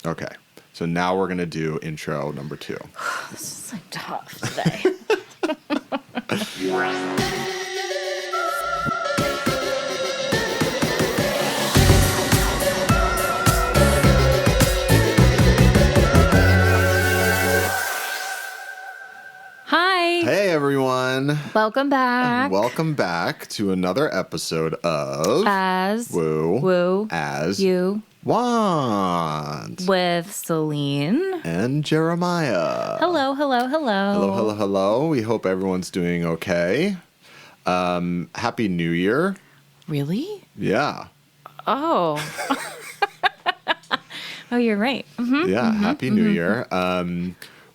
Okay. So now we're going to do intro number 2. This is like tough today. Hi. Hey, everyone. Welcome back. Welcome back to another episode of As Woo As You Want with Celine and Jeremiah. Hello. Hello. We hope everyone's doing okay. Happy New Year. Really? Yeah. Oh. Oh, you're right. Mm-hmm, Yeah, Happy New Year.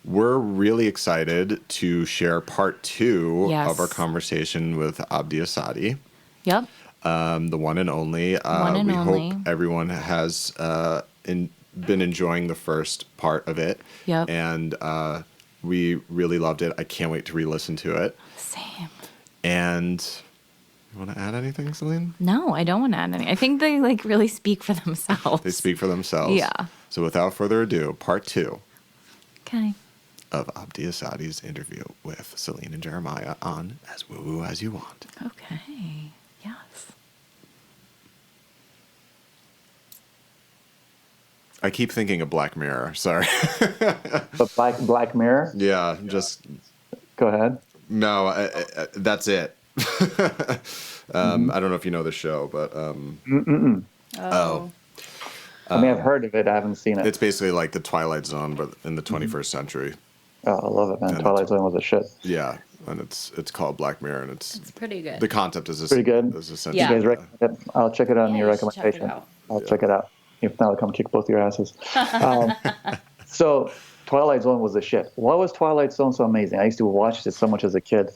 We're really excited to share part 2 of our conversation with Abdi Assadi. Yep. The one and only. We hope everyone has been enjoying the first part of it. Yep. And we really loved it. I can't wait to re-listen to it. Same. And you want to add anything, Celine? No, I don't want to add anything. I think they really speak for themselves. They speak for themselves. Yeah. So without further ado, part 2. Okay. Of Abdi Assadi's interview with Celine and Jeremiah on As Woo As You Want. Okay. Yes. I keep thinking of Black Mirror. Sorry. But Black Mirror? Yeah, just... Go ahead. No, that's it. I don't know if you know the show, but... Oh. I mean, I've heard of it. I haven't seen it. It's basically like the Twilight Zone, but in the 21st century. Oh, I love it, man. And Twilight Zone was a shit. Yeah, and it's called Black Mirror, and It's pretty good. the concept is Pretty good. essentially... Yeah. You guys recommend it? I'll check it out on your recommendation. I'll check it out. If not, I'll come kick both your asses. So, Twilight Zone was a shit. Why was Twilight Zone so amazing? I used to watch it so much as a kid.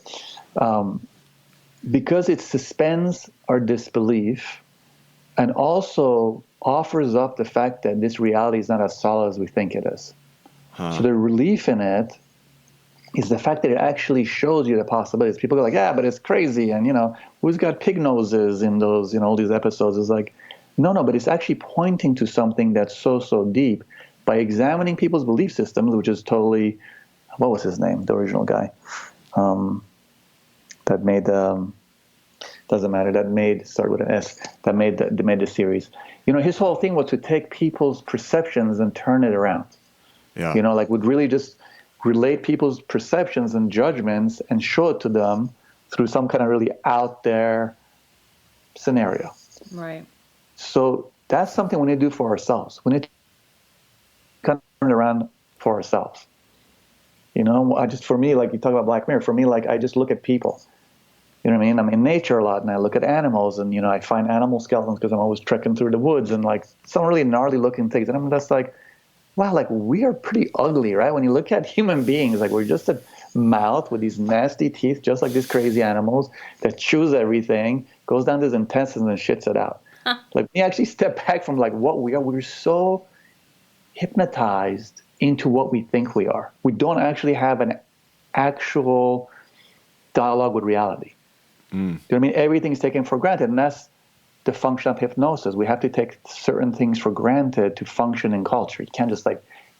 Because it suspends our disbelief and also offers up the fact that this reality is not as solid as we think it is. So the relief in it is the fact that it actually shows you the possibilities. People go like, yeah, but it's crazy. And, who's got pig noses in those, all these episodes? It's like, no, but it's actually pointing to something that's so deep. By examining people's belief systems, which is totally, what was his name? The original guy that made, doesn't matter, started with an S, that made the series. His whole thing was to take people's perceptions and turn it around. Yeah. Would really just relate people's perceptions and judgments and show it to them through some kind of really out there scenario. Right. So that's something we need to do for ourselves. We need to kind of turn it around for ourselves. For me, like you talk about Black Mirror, for me, like I just look at people. You know what I mean? I'm in nature a lot, and I look at animals, and, I find animal skeletons because I'm always trekking through the woods and, like, some really gnarly looking things. And I'm just like, wow, like, we are pretty ugly, right? When you look at human beings, like, we're just a mouth with these nasty teeth, just like these crazy animals that chews everything, goes down to his intestines and shits it out. Like, we actually step back from, like, what we are. We're so hypnotized into what we think we are. We don't actually have an actual dialogue with reality. You know what I mean? Everything's taken for granted, and that's the function of hypnosis. We have to take certain things for granted to function in culture. You can't just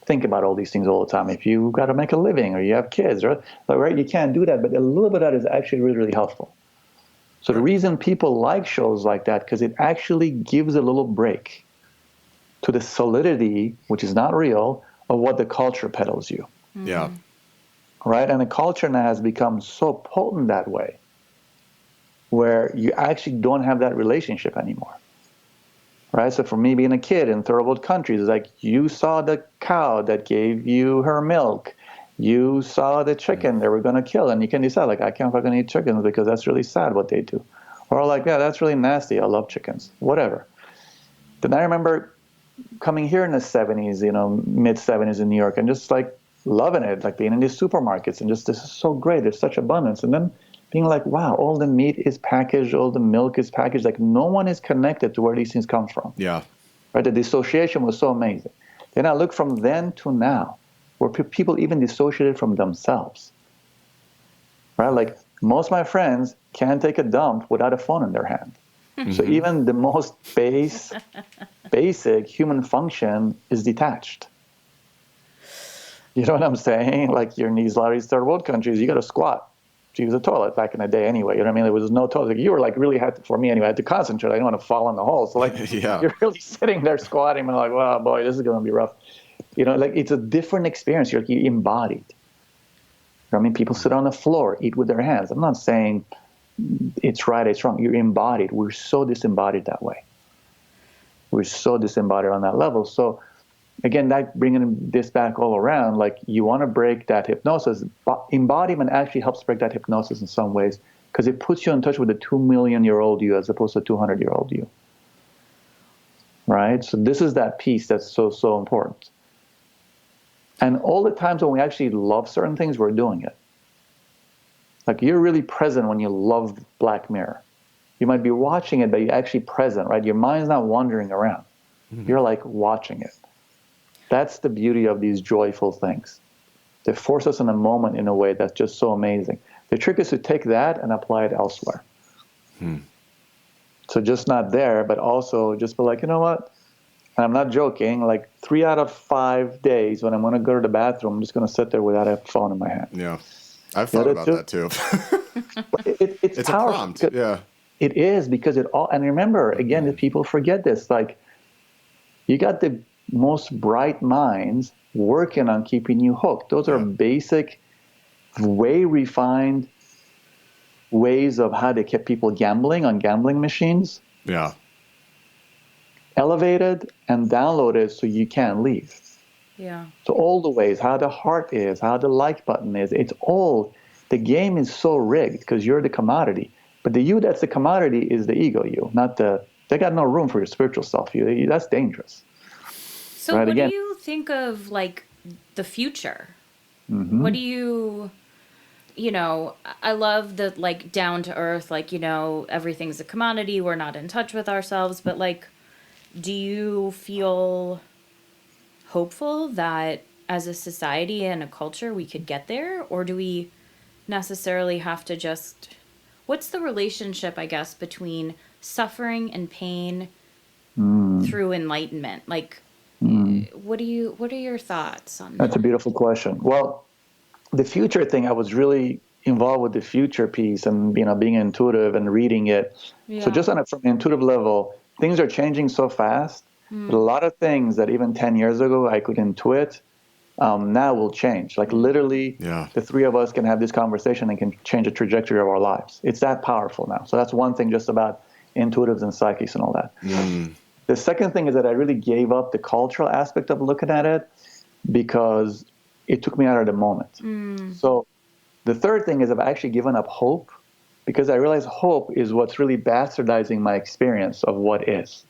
think about all these things all the time. If you got to make a living or you have kids, right? You can't do that, but a little bit of that is actually really, really helpful. So the reason people like shows like that, because it actually gives a little break to the solidity, which is not real, of what the culture peddles you. Yeah. Right? And the culture now has become so potent that way, where you actually don't have that relationship anymore, right? So for me, being a kid in third world countries, it's like you saw the cow that gave you her milk. You saw the chicken they were going to kill, and you can decide, like, I can't fucking eat chickens because that's really sad what they do. Or like, yeah, that's really nasty. I love chickens, whatever. Then I remember coming here in the 70s, mid 70s in New York, and just like loving it, like being in these supermarkets and just, this is so great. There's such abundance. And then being like, wow, all the meat is packaged, all the milk is packaged. Like, no one is connected to where these things come from. Yeah. Right? The dissociation was so amazing. Then I look from then to now, where people even dissociated from themselves. Right? Like, most of my friends can't take a dump without a phone in their hand. So even the most basic human function is detached. You know what I'm saying? Like you're in these lot of these third world countries, you got to squat to use a toilet back in the day anyway. You know what I mean? There was no toilet. Like you were like really for me anyway, I had to concentrate. I didn't want to fall in the hole. So like you're really sitting there squatting and like, wow, boy, this is going to be rough. You know, like it's a different experience. You're embodied. I mean, people sit on the floor, eat with their hands. I'm not saying it's right, it's wrong. You're embodied. We're so disembodied that way. We're so disembodied on that level. So again, that bringing this back all around, like you want to break that hypnosis. Embodiment actually helps break that hypnosis in some ways because it puts you in touch with the 2 million-year-old you as opposed to 200-year-old you. Right? So this is that piece that's so, so important. And all the times when we actually love certain things, we're doing it. Like you're really present when you love Black Mirror. You might be watching it, but you're actually present, right? Your mind's not wandering around. You're like watching it. That's the beauty of these joyful things. They force us in a moment in a way that's just so amazing. The trick is to take that and apply it elsewhere. So just not there, but also just be like, you know what? And I'm not joking, like 3 out of 5 days when I'm going to go to the bathroom, I'm just going to sit there without a phone in my hand. Yeah. I've thought about that too. It's a prompt. Yeah. It is because it all, and remember, again, if people forget this, like you got the most bright minds working on keeping you hooked. Those are basic, way refined ways of how they kept people gambling on gambling machines. Yeah. Elevated and downloaded so you can't leave. Yeah. So all the ways, how the heart is, how the like button is, it's all, the game is so rigged because you're the commodity. But the you that's the commodity is the ego you, not they got no room for your spiritual self. That's dangerous. So right? What do you think of like the future? What do you know, I love the like down to earth, like, you know, everything's a commodity. We're not in touch with ourselves, but like, do you feel hopeful that as a society and a culture we could get there? Or do we necessarily have to just... What's the relationship, I guess, between suffering and pain through enlightenment? Like, what are your thoughts on that? That's a beautiful question. Well, the future thing, I was really involved with the future piece and, you know, being intuitive and reading it. Yeah. So just from an intuitive level, things are changing so fast. But a lot of things that even 10 years ago I could intuit, now will change. Like literally, the three of us can have this conversation and can change the trajectory of our lives. It's that powerful now. So that's one thing just about intuitives and psychics and all that. The second thing is that I really gave up the cultural aspect of looking at it because it took me out of the moment. So the third thing is I've actually given up hope because I realize hope is what's really bastardizing my experience of what is.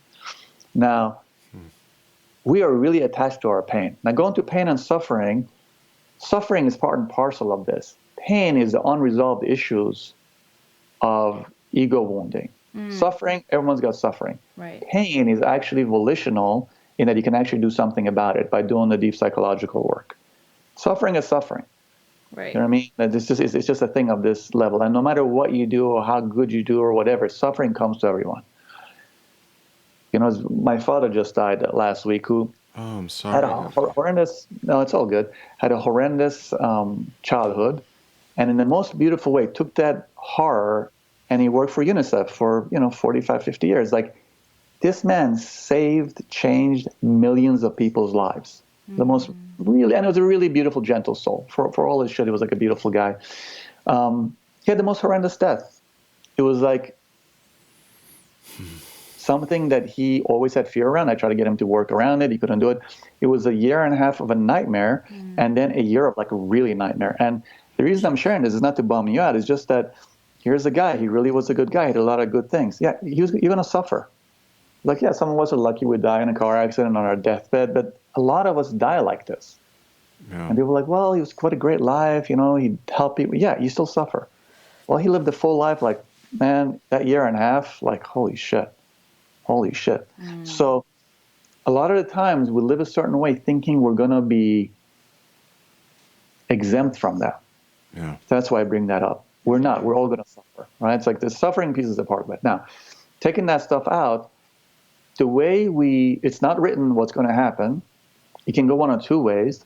Now, we are really attached to our pain. Now, going to pain and suffering is part and parcel of this. Pain is the unresolved issues of ego wounding. Suffering, everyone's got suffering. Right. Pain is actually volitional in that you can actually do something about it by doing the deep psychological work. Suffering is suffering. Right. You know what I mean? It's just a thing of this level. And no matter what you do or how good you do or whatever, suffering comes to everyone. You know, my father just died last week, who I'm sorry. Had a horrendous, no, it's all good, had a horrendous childhood, and in the most beautiful way took that horror and he worked for UNICEF for, 45, 50 years. Like, this man changed millions of people's lives. The most really, and it was a really beautiful, gentle soul. For all his shit, he was like a beautiful guy. He had the most horrendous death. It was like something that he always had fear around. I tried to get him to work around it. He couldn't do it. It was a year and a half of a nightmare, and then a year of like a really nightmare. And the reason I'm sharing this is not to bum you out. It's just that here's a guy. He really was a good guy. He did a lot of good things. Yeah, you're going to suffer. Like, yeah, some of us are lucky we die in a car accident on our deathbed, but a lot of us die like this. Yeah. And people were like, well, he was quite a great life. He'd help people. Yeah, you still suffer. Well, he lived a full life. Like, man, that year and a half, like, holy shit. So a lot of the times we live a certain way thinking we're going to be exempt from that. Yeah. That's why I bring that up. We're not. We're all going to suffer, right? It's like the suffering piece is a part of it. Now, taking that stuff out, the way it's not written what's going to happen. It can go one of two ways.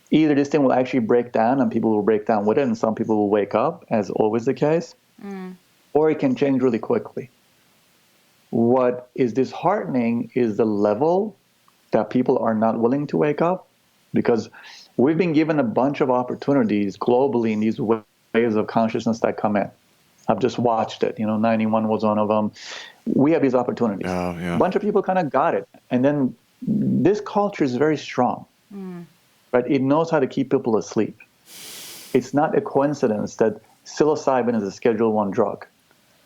Either this thing will actually break down and people will break down with it and some people will wake up, as always the case, or it can change really quickly. What is disheartening is the level that people are not willing to wake up, because we've been given a bunch of opportunities globally in these waves of consciousness that come in. I've just watched it. 91 was one of them. We have these opportunities. A bunch of people kind of got it. And then this culture is very strong. Right? It knows how to keep people asleep. It's not a coincidence that psilocybin is a Schedule 1 drug,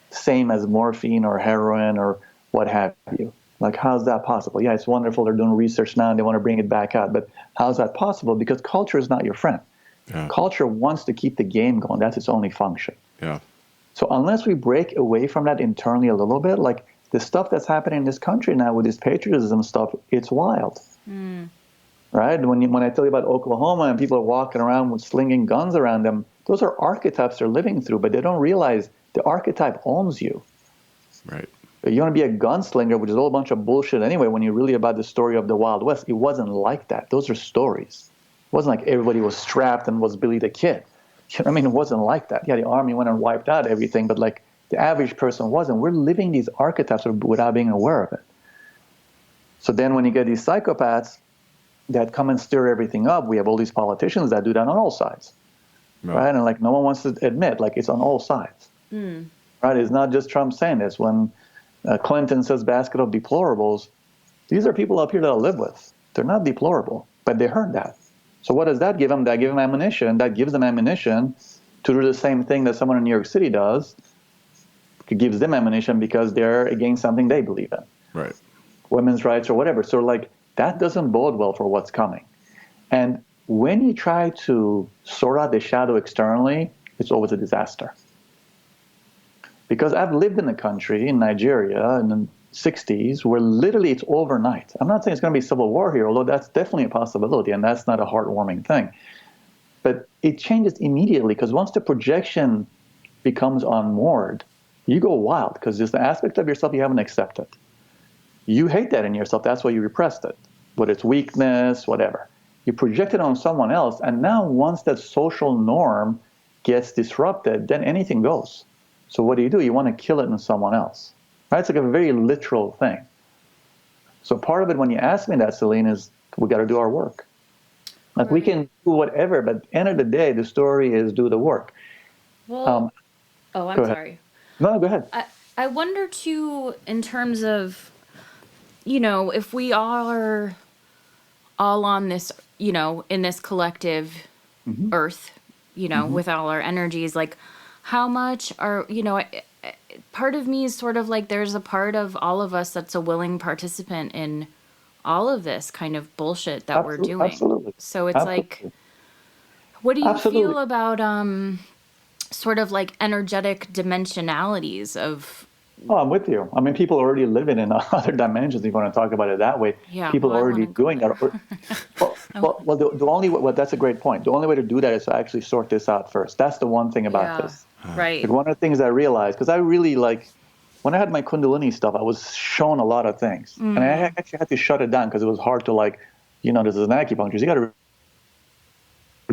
same as morphine or heroin or what have you. Like, how's that possible? Yeah, it's wonderful. They're doing research now and they want to bring it back out. But how's that possible? Because culture is not your friend. Yeah. Culture wants to keep the game going. That's its only function. Yeah. So unless we break away from that internally a little bit, like the stuff that's happening in this country now with this patriotism stuff, it's wild. Right? When I tell you about Oklahoma and people are walking around with slinging guns around them, those are archetypes they're living through, but they don't realize the archetype owns you. Right. You want to be a gunslinger, which is a whole bunch of bullshit anyway, when you're really about the story of the Wild West. It wasn't like that. Those are stories. It wasn't like everybody was strapped and was Billy the Kid. You know what I mean? It wasn't like that. Yeah, the army went and wiped out everything, but like the average person wasn't. We're living these archetypes without being aware of it. So then when you get these psychopaths that come and stir everything up, we have all these politicians that do that on all sides. Right? And like no one wants to admit, like it's on all sides. Right? It's not just Trump saying this. When Clinton says basket of deplorables, these are people up here that I live with. They're not deplorable, but they heard that. So what does that give them? That gives them ammunition. That gives them ammunition to do the same thing that someone in New York City does. It gives them ammunition because they're against something they believe in. Right. Women's rights or whatever. So like that doesn't bode well for what's coming. And when you try to sort out the shadow externally, it's always a disaster. Because I've lived in a country, in Nigeria, in the 60s, where literally it's overnight. I'm not saying it's going to be civil war here, although that's definitely a possibility, and that's not a heartwarming thing. But it changes immediately, because once the projection becomes unmoored, you go wild, because there's an aspect of yourself you haven't accepted. You hate that in yourself. That's why you repressed it, whether it's weakness, whatever. You project it on someone else, and now once that social norm gets disrupted, then anything goes. So what do? You want to kill it in someone else. Right? It's like a very literal thing. So part of it, when you ask me that, Celine, is we got to do our work. Like we can do whatever, but at the end of the day, the story is do the work. Well, I'm sorry. No, go ahead. I wonder too, in terms of, if we are all on this, in this collective earth, with all our energies, like how much are, part of me is sort of like there's a part of all of us that's a willing participant in all of this kind of bullshit that we're doing. Absolutely. So it's like, what do you feel about sort of like energetic dimensionalities of... Oh, I'm with you. I mean, people are already living in other dimensions, if you want to talk about it that way. Yeah, people are already doing that. The only way, that's a great point. The only way to do that is to actually sort this out first. That's the one thing about this. Right. Like one of the things I realized, because I really when I had my Kundalini stuff, I was shown a lot of things. And I actually had to shut it down because it was hard to this is an acupuncturist. You got to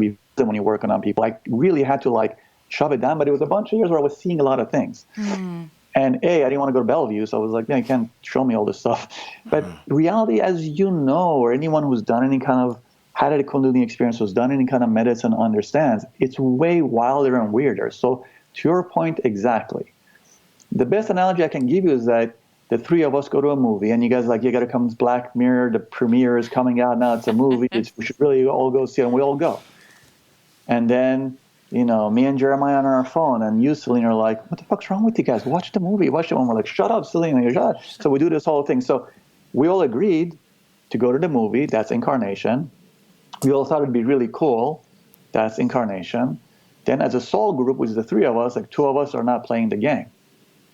be when you're working on people. I really had to shove it down, but it was a bunch of years where I was seeing a lot of things. And I didn't want to go to Bellevue, so I was like, you can't show me all this stuff. But reality, as you know, or anyone who's done any kind of, had a Kundalini experience, who's done any kind of medicine, understands, it's way wilder and weirder. So to your point, exactly. The best analogy I can give you is that the three of us go to a movie, and you guys you got to come to Black Mirror, the premiere is coming out, now it's a movie, we should really all go see it, and we all go. And then... me and Jeremiah on our phone, and you, Celine, are like, what the fuck's wrong with you guys? Watch the movie. Watch it. And we're like, shut up, Celine. Shut up. So we do this whole thing. So we all agreed to go to the movie. That's incarnation. We all thought it'd be really cool. That's incarnation. Then as a soul group, which is the three of us, two of us are not playing the game.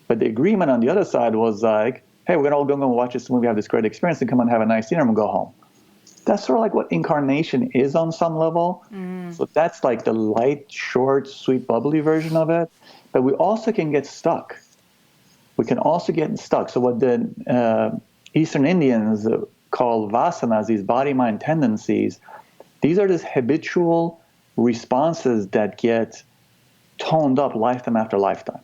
But the agreement on the other side was like, hey, we're going to all go and watch this movie, have this great experience, and come and have a nice dinner, and we'll go home. That's sort of like what incarnation is on some level. So that's like the light, short, sweet, bubbly version of it. But we also can get stuck we can also get stuck. So what the Eastern Indians call vasanas, these body-mind tendencies, these are just habitual responses that get toned up lifetime after lifetime.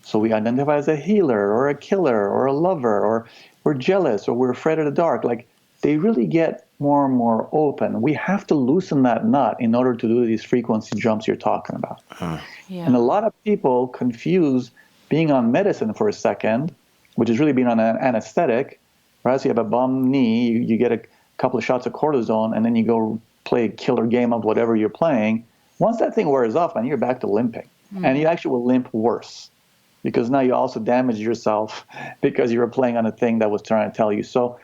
So we identify as a healer or a killer or a lover, or we're jealous or we're afraid of the dark. Like, they really get more and more open. We have to loosen that knot in order to do these frequency jumps you're talking about. Yeah. And a lot of people confuse being on medicine for a second, which is really being on an anesthetic, right? So you have a bum knee, you get a couple of shots of cortisone, and then you go play a killer game of whatever you're playing. Once that thing wears off, man, you're back to limping. And you actually will limp worse, because now you also damaged yourself because you were playing on a thing that was trying to tell you. So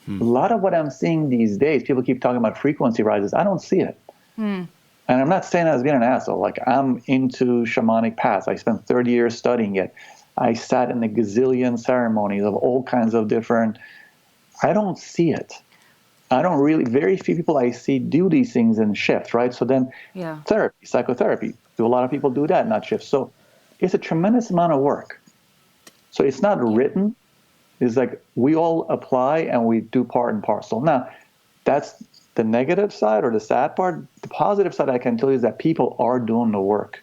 a lot of what I'm seeing these days, people keep talking about frequency rises. I don't see it. And I'm not saying that as being an asshole. Like, I'm into shamanic paths. I spent 30 years studying it. I sat in a gazillion ceremonies of all kinds of different. I don't see it. I don't really, very few people I see do these things and shift, right? So then therapy, psychotherapy, do a lot of people do that, not shift? So it's a tremendous amount of work. So it's not written. It's like we all apply and we do part and parcel. Now, that's the negative side or the sad part. The positive side I can tell you is that people are doing the work.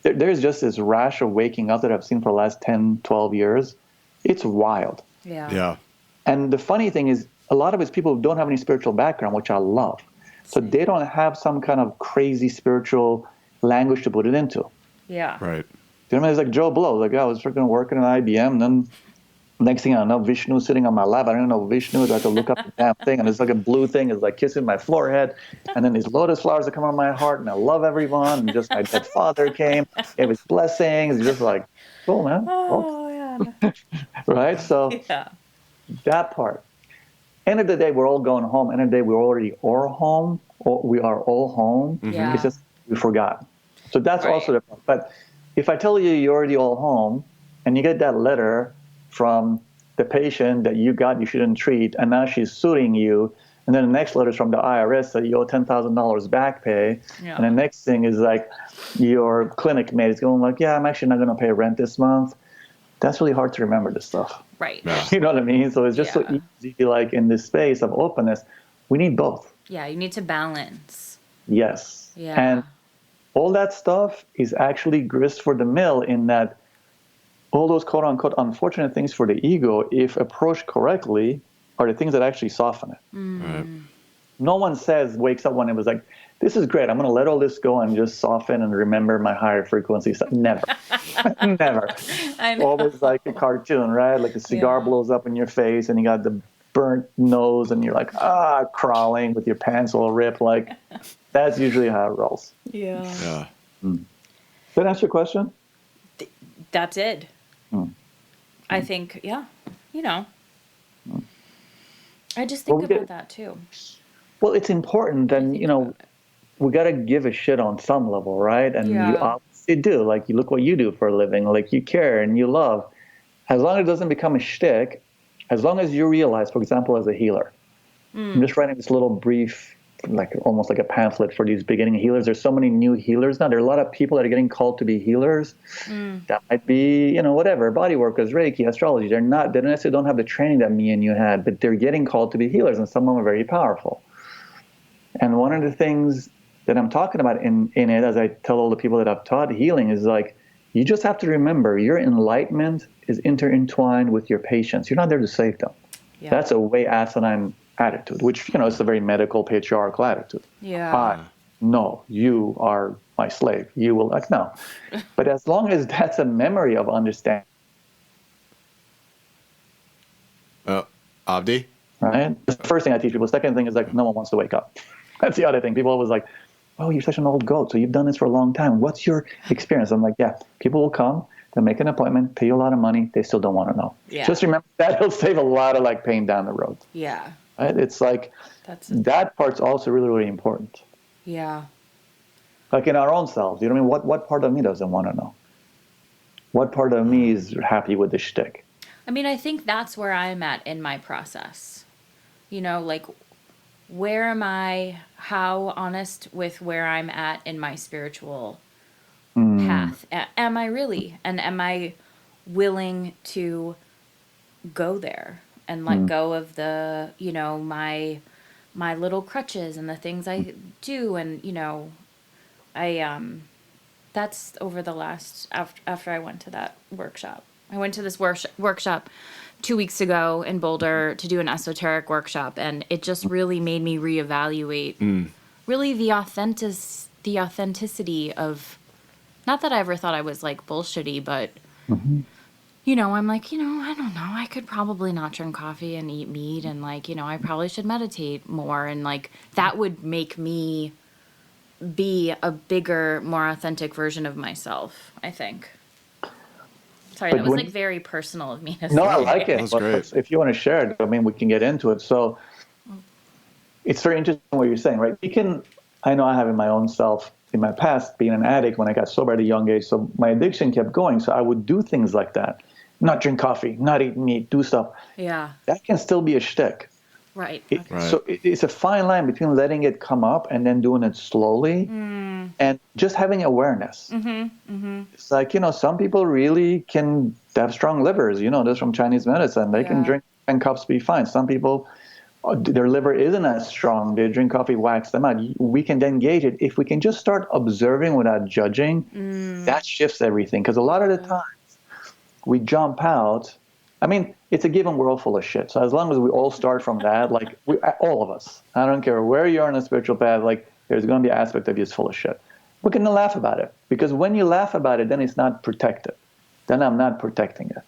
There's just this rash of waking up that I've seen for the last 10, 12 years. It's wild. Yeah. And the funny thing is, a lot of it's people who don't have any spiritual background, which I love. So they don't have some kind of crazy spiritual language to put it into. Yeah. Right. You know, it's like Joe Blow. Like, I was freaking working at IBM, and then next thing I know, Vishnu sitting on my lap. I don't know Vishnu. I have to look up the damn thing, and it's like a blue thing. It's like kissing my forehead, and then these lotus flowers that come on my heart, and I love everyone. And just my dead father came, gave his blessings. It's just like, cool, man. Yeah. Right? So that part. End of the day, we're all going home. End of the day, we already are home. We are all home. Yeah. It's just we forgot. So that's also the part. But if I tell you you're already all home, and you get that letter from the patient that you shouldn't treat, and now she's suing you, and then the next letter is from the IRS that you owe $10,000 back pay, and the next thing is like your clinic mate is going like, yeah, I'm actually not going to pay rent this month. That's really hard to remember this stuff. Right. Yeah. You know what I mean? So it's just so easy, like in this space of openness, we need both. Yeah, you need to balance. Yes. Yeah. And all that stuff is actually grist for the mill, in that all those quote unquote unfortunate things for the ego, if approached correctly, are the things that actually soften it. Right. No one wakes up one and was like, this is great, I'm going to let all this go and just soften and remember my higher frequency stuff. Never. Never. Always like a cartoon, right? Like a cigar blows up in your face and you got the burnt nose and you're like, crawling with your pants all ripped. Like, that's usually how it rolls. Yeah. Did that answer your question? That did. I think, I just think about that too. Well, it's important, and we got to give a shit on some level, right? And you obviously do. Like, you look what you do for a living. Like, you care and you love. As long as it doesn't become a shtick, as long as you realize, for example, as a healer, I'm just writing this little brief, like almost like a pamphlet for these beginning healers. There's so many new healers now. There are a lot of people that are getting called to be healers. That might be, whatever, body workers, Reiki, astrology. They don't necessarily don't have the training that me and you had, but they're getting called to be healers, and some of them are very powerful. And one of the things that I'm talking about in it, as I tell all the people that I've taught healing, is like, you just have to remember your enlightenment is intertwined with your patients. You're not there to save them. Yeah. That's a way asinine attitude, which, is a very medical, patriarchal attitude. Yeah. No, you are my slave. You will, like, no. But as long as that's a memory of understanding. Abdi? Right? The first thing I teach people. Second thing is like, no one wants to wake up. That's the other thing. People always like, oh, you're such an old goat, so you've done this for a long time. What's your experience? I'm like, yeah, people will come, they'll make an appointment, pay you a lot of money, they still don't want to know. Yeah. Just remember that it'll save a lot of pain down the road. Yeah. Right? It's like, that part's also really, really important. Yeah. Like in our own selves, you know what I mean? What part of me doesn't want to know? What part of me is happy with the shtick? I mean, I think that's where I'm at in my process. Where am I? How honest with where I'm at in my spiritual path? Am I really? And am I willing to go there and let go of the, you know, my little crutches and the things I do. And, you know, that's over the last, after I went to that workshop. I went to this workshop 2 weeks ago in Boulder to do an esoteric workshop, and it just really made me reevaluate really the authenticity of, not that I ever thought I was like bullshitty, but you know, I'm like, you know, I don't know, I could probably not drink coffee and eat meat, and like, you know, I probably should meditate more, and like that would make me be a bigger, more authentic version of myself, I think. Sorry, but that was like very personal of me to say. No, I like it. That's great. If you want to share it, I mean, we can get into it. So it's very interesting what you're saying, right? I know I have in my own self, in my past, being an addict when I got sober at a young age. So my addiction kept going. So I would do things like that. Not drink coffee, not eat meat, do stuff. Yeah. That can still be a shtick. Right. So it's a fine line between letting it come up and then doing it slowly and just having awareness. It's like, you know, some people really can have strong livers. You know this from Chinese medicine. They can drink 10 cups, be fine. Some people, their liver isn't as strong. They drink coffee, wax them out. We can then gauge it. If we can just start observing without judging, that shifts everything. Because a lot of the times we jump out. I mean, it's a given world full of shit. So as long as we all start from that, like all of us, I don't care where you are on a spiritual path, like there's going to be an aspect of you that's full of shit. We're going to laugh about it, because when you laugh about it, then it's not protected. Then I'm not protecting it.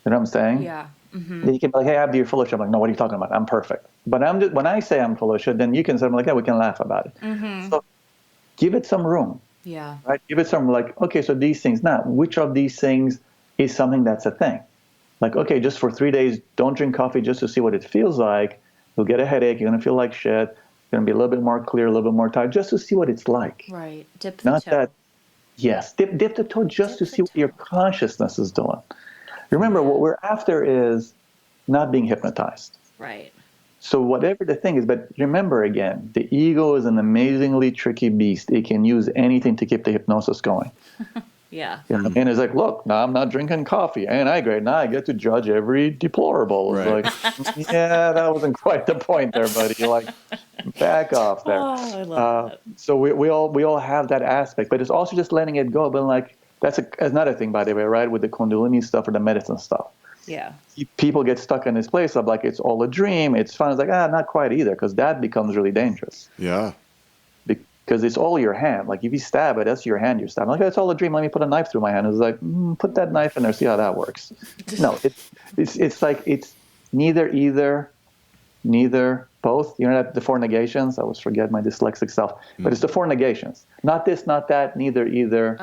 You know what I'm saying? Yeah. Then you can be like, hey, Abdi, you're full of shit. I'm like, no, what are you talking about? I'm perfect. But when I say I'm full of shit, then you can say, I'm like, yeah, we can laugh about it. So give it some room. Yeah. Right? Give it some, like, okay, so these things. Now, which of these things is something that's a thing? Like, okay, just for 3 days, don't drink coffee just to see what it feels like. You'll get a headache. You're going to feel like shit. You're going to be a little bit more clear, a little bit more tired, just to see what it's like. Right. Dip the Not toe. that, yes, dip the toe just to see what your consciousness is doing. Remember, what we're after is not being hypnotized. Right. So whatever the thing is, but remember again, the ego is an amazingly tricky beast. It can use anything to keep the hypnosis going. Yeah. And it's like, look, now I'm not drinking coffee. And now I get to judge every deplorable. It's like, yeah, that wasn't quite the point there, buddy. Like, back off there. Oh, I love that. So we all have that aspect, but it's also just letting it go. But like, that's another thing, by the way, right? With the Kundalini stuff or the medicine stuff. Yeah. People get stuck in this place of like, it's all a dream. It's fun. It's like, not quite either, because that becomes really dangerous. Yeah. Because it's all your hand. Like if you stab it, that's your hand you're stabbing. Like, it's all a dream. Let me put a knife through my hand. It's like, put that knife in there, see how that works. No, it's like it's neither, both. You know, the Four Negations. I always forget my dyslexic self. But it's the Four Negations. Not this, not that, neither, either,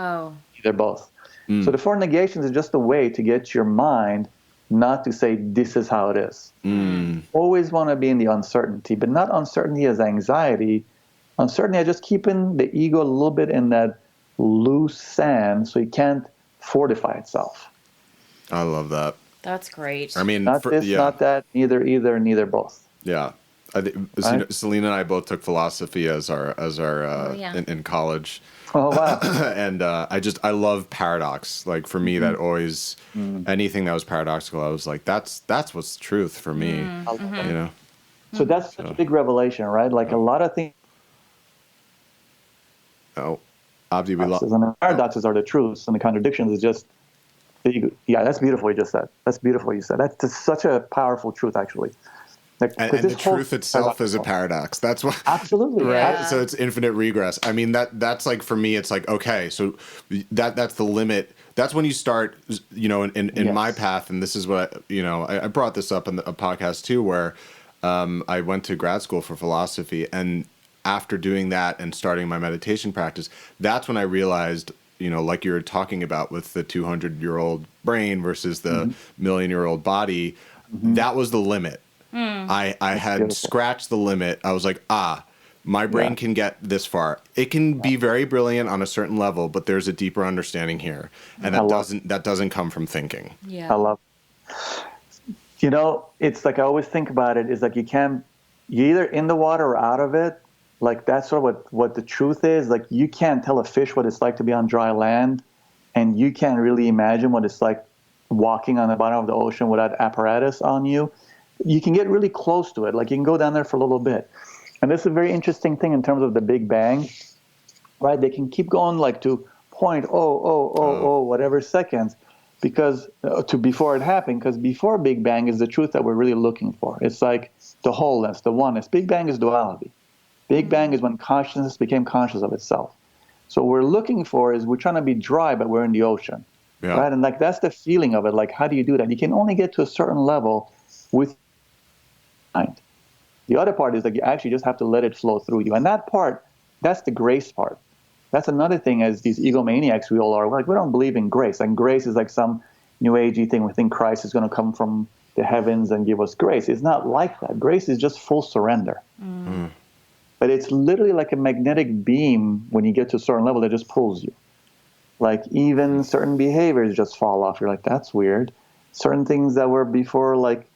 either, both. So the Four Negations is just a way to get your mind not to say this is how it is. Always want to be in the uncertainty, but not uncertainty as anxiety. Uncertainty is just keeping the ego a little bit in that loose sand so it can't fortify itself. I love that. That's great. I mean, not this, not that, neither, either, neither, both. Yeah. Selena and I both took philosophy as our in college. Oh, wow. And I love paradox. Like for me, that always, anything that was paradoxical, I was like, that's what's truth for me. You know? So that's such a big revelation, right? Like a lot of things. Oh, Abdi, we lost. And the paradoxes are the truths, and the contradictions is just. Yeah, that's beautiful. You just said. That's beautiful. You said that's such a powerful truth, actually. Like, and the truth itself is a paradox. That's what. Absolutely, right. Yeah. So it's infinite regress. I mean, that's like for me, it's like okay, so that's the limit. That's when you start, you know, in my path, and this is what I brought this up in a podcast too, where I went to grad school for philosophy, and after doing that and starting my meditation practice, that's when I realized, you know, like you were talking about with the 200-year-old brain versus the million-year-old body, that was the limit. I had beautiful. Scratched the limit. I was like, my brain can get this far. It can be very brilliant on a certain level, but there's a deeper understanding here, and that doesn't come from thinking. Yeah, I love it. You know, it's like I always think about it. Is like you're either in the water or out of it. Like that's sort of what the truth is. Like you can't tell a fish what it's like to be on dry land, and you can't really imagine what it's like walking on the bottom of the ocean without apparatus on you, you can get really close to it. Like you can go down there for a little bit. And this is a very interesting thing in terms of the Big Bang, right? They can keep going like to whatever seconds, because to before it happened, because before Big Bang is the truth that we're really looking for. It's like the wholeness, the oneness. Big Bang is duality. Big Bang is when consciousness became conscious of itself. So what we're looking for is we're trying to be dry, but we're in the ocean, right? And like that's the feeling of it. Like, how do you do that? You can only get to a certain level with mind. The other part is that you actually just have to let it flow through you. And that part, that's the grace part. That's another thing as these egomaniacs we all are. Like, we don't believe in grace. And grace is like some new agey thing. We think Christ is going to come from the heavens and give us grace. It's not like that. Grace is just full surrender. But it's literally like a magnetic beam when you get to a certain level that just pulls you. Like even certain behaviors just fall off. You're like, that's weird. Certain things that were before like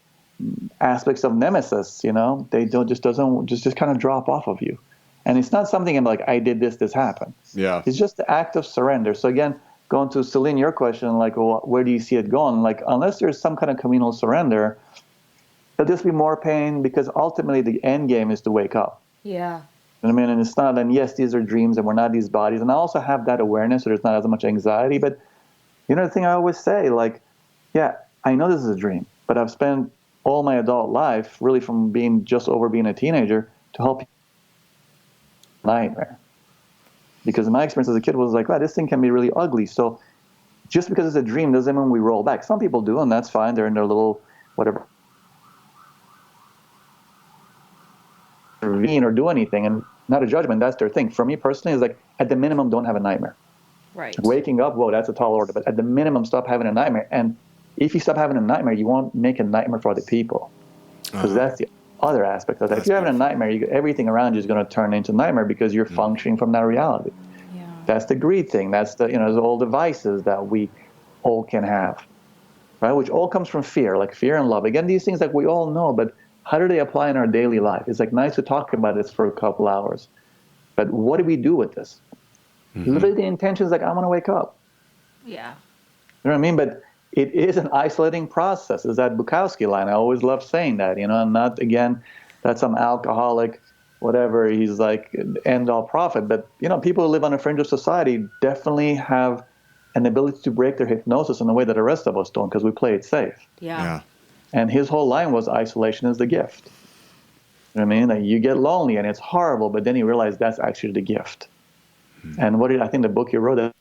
aspects of nemesis, you know, they just kind of drop off of you. And it's not something I'm like, I did this happened. Yeah. It's just the act of surrender. So again, going to Celine, your question, like, well, where do you see it going? Like, unless there's some kind of communal surrender, there'll just be more pain because ultimately the end game is to wake up. Yeah. You know what I mean? And it's not, and yes, these are dreams and we're not these bodies. And I also have that awareness, so there's not as much anxiety. But you know the thing I always say, like, yeah, I know this is a dream, but I've spent all my adult life, really from being just over being a teenager, to help people nightmare. Because my experience as a kid was like, wow, this thing can be really ugly. So just because it's a dream doesn't mean we roll back. Some people do, and that's fine. They're in their little whatever, intervene or do anything, and not a judgment. That's their thing. For me personally, it's like at the minimum, don't have a nightmare. Right. Waking up, whoa, that's a tall order. But at the minimum, stop having a nightmare. And if you stop having a nightmare, you won't make a nightmare for other people, because that's the other aspect of that. If you're having a nightmare, everything around you is going to turn into a nightmare because you're functioning from that reality. Yeah. That's the greed thing. That's the, you know, the all devices that we all can have, right? Which all comes from fear, like fear and love. Again, these things like we all know, but how do they apply in our daily life? It's like nice to talk about this for a couple hours, but what do we do with this? Literally, the intention is like, I want to wake up. Yeah. You know what I mean? But it is an isolating process. Is that Bukowski line? I always love saying that, you know, and not, again, that some alcoholic, whatever, he's like end-all prophet. But, you know, people who live on the fringe of society definitely have an ability to break their hypnosis in a way that the rest of us don't, because we play it safe. Yeah. And his whole line was, isolation is the gift. You know what I mean? Like, you get lonely and it's horrible, but then you realize that's actually the gift. And what did I think the book you wrote,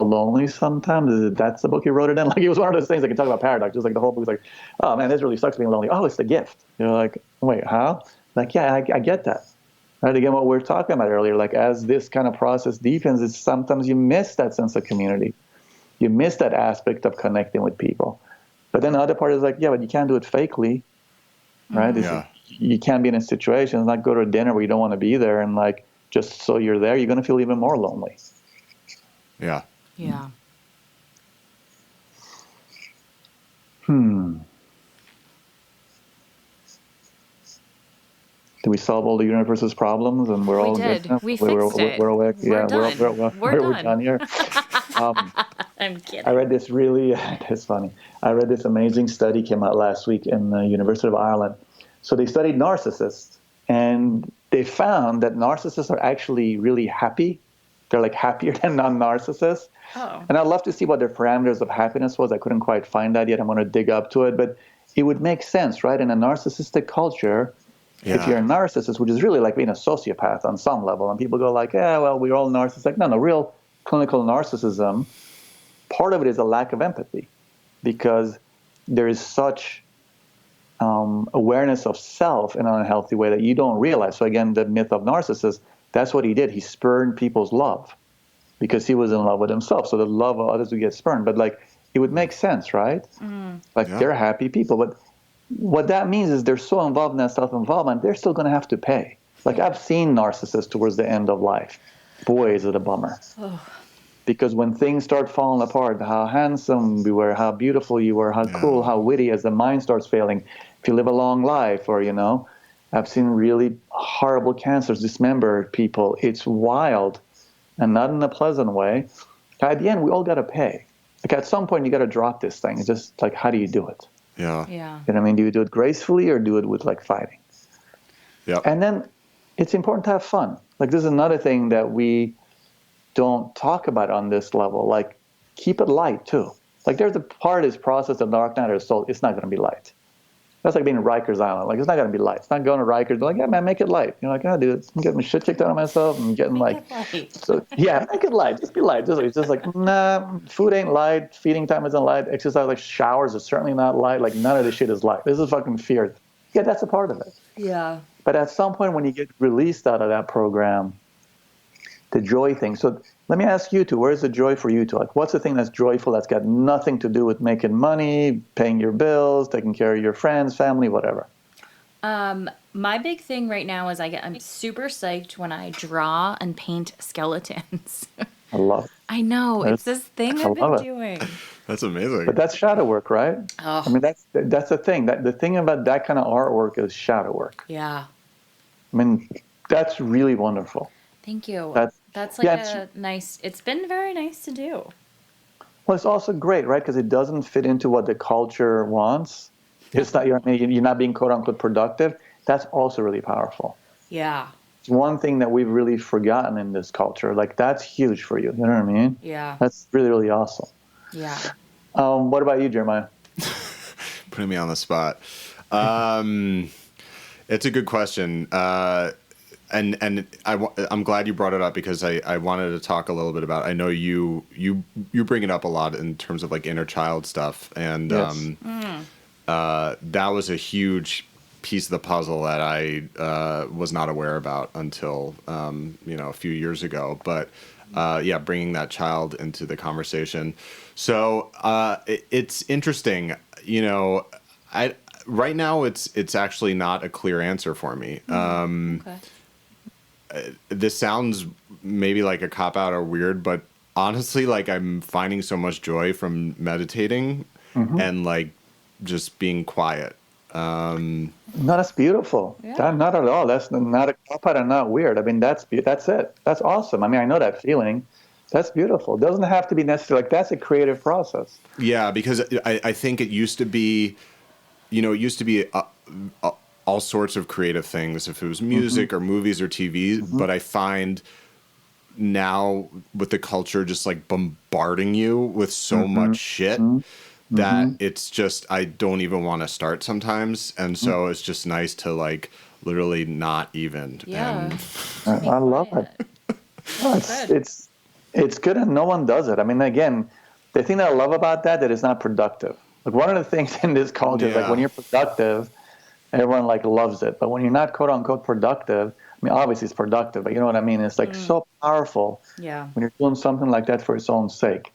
Lonely Sometimes, that's the book you wrote it in? Like, it was one of those things that can talk about paradox. Just like the whole book was like, oh man, this really sucks being lonely. Oh, it's the gift. You're like, wait, how? Like, yeah, I get that. Right? Again, what we were talking about earlier, like as this kind of process deepens, it's sometimes you miss that sense of community. You miss that aspect of connecting with people. But then the other part is like, yeah, but you can't do it fakely, right? You can't be in a situation, like go to a dinner where you don't want to be there, and like, just so you're there, you're going to feel even more lonely. Yeah. Yeah. Did we solve all the universe's problems and we're all did. good now? We fixed it. We're awake. We're Yeah, done. we're done here. I'm kidding. I read this really, it's funny. I read this amazing study came out last week in the University of Ireland. So they studied narcissists, and they found that narcissists are actually really happy. They're like happier than non-narcissists. Oh. And I'd love to see what their parameters of happiness was. I couldn't quite find that yet. I'm going to dig up to it. But it would make sense, right? In a narcissistic culture, if you're a narcissist, which is really like being a sociopath on some level, and people go like, yeah, well, we're all narcissists. Like, no, real clinical narcissism, part of it is a lack of empathy, because there is such awareness of self in an unhealthy way that you don't realize. So again, the myth of Narcissus, that's what he did. He spurned people's love because he was in love with himself. So the love of others would get spurned. But like, it would make sense, right? They're happy people. But what that means is they're so involved in that self-involvement, they're still going to have to pay. Like, I've seen narcissists towards the end of life. Boy, is it a bummer. Because when things start falling apart, how handsome we were, how beautiful you were, how cool, how witty, as the mind starts failing, if you live a long life, or, you know, I've seen really horrible cancers dismember people. It's wild, and not in a pleasant way. At the end, we all got to pay. Like at some point you got to drop this thing. It's just like, how do you do it? Yeah. Yeah. You know what I mean? Do you do it gracefully or do it with like fighting? Yeah. And then it's important to have fun. Like this is another thing that we don't talk about on this level. Like keep it light too. Like there's a part of this process of Dark Knight of the Soul. It's not going to be light. That's like being in Rikers Island. Like, it's not going to be light. It's not going to Rikers. Like, yeah, man, make it light. You're like, oh, dude, I'm getting shit kicked out of myself. I'm getting Make it light. So, yeah, make it light. Just be light. It's just like, nah, food ain't light. Feeding time isn't light. Exercise, like showers, is certainly not light. Like, none of this shit is light. This is fucking fear. Yeah, that's a part of it. Yeah. But at some point when you get released out of that program, the joy thing. So let me ask you two, where's the joy for you two? Like, what's the thing that's joyful that's got nothing to do with making money, paying your bills, taking care of your friends, family, whatever? My big thing right now is I'm super psyched when I draw and paint skeletons. I love it. I know. It's this thing I've been doing. That's amazing. But that's shadow work, right? Oh. I mean, that's the thing. The thing about that kind of artwork is shadow work. Yeah. I mean, that's really wonderful. Thank you. That's nice, it's been very nice to do. Well, it's also great, right? Because it doesn't fit into what the culture wants. It's not, you're not being quote unquote productive. That's also really powerful. Yeah. It's one thing that we've really forgotten in this culture. Like, that's huge for you. You know what I mean? Yeah. That's really, really awesome. Yeah. What about you, Jeremiah? Putting me on the spot. It's a good question. And I'm glad you brought it up because I wanted to talk a little bit about. I know you bring it up a lot in terms of like inner child stuff, and yes. That was a huge piece of the puzzle that I was not aware about until a few years ago. But bringing that child into the conversation. So it's interesting. Right now it's actually not a clear answer for me. Okay. This sounds maybe like a cop-out or weird, but honestly, like I'm finding so much joy from meditating and like just being quiet. No, that's beautiful. Yeah. Not at all. That's not a cop-out and not weird. I mean, that's it. That's awesome. I mean, I know that feeling. That's beautiful. It doesn't have to be necessarily like that's a creative process. Yeah, because I think it used to be, all sorts of creative things, if it was music or movies or TV, but I find now with the culture just like bombarding you with so much shit that it's just, I don't even want to start sometimes. And so it's just nice to like literally not even. Yeah. And I love it. No, it's good and no one does it. I mean, again, the thing that I love about that it's not productive. Like one of the things in this culture is like when you're productive, everyone like loves it. But when you're not quote unquote productive, I mean, obviously it's productive, but you know what I mean? It's like so powerful when you're doing something like that for its own sake.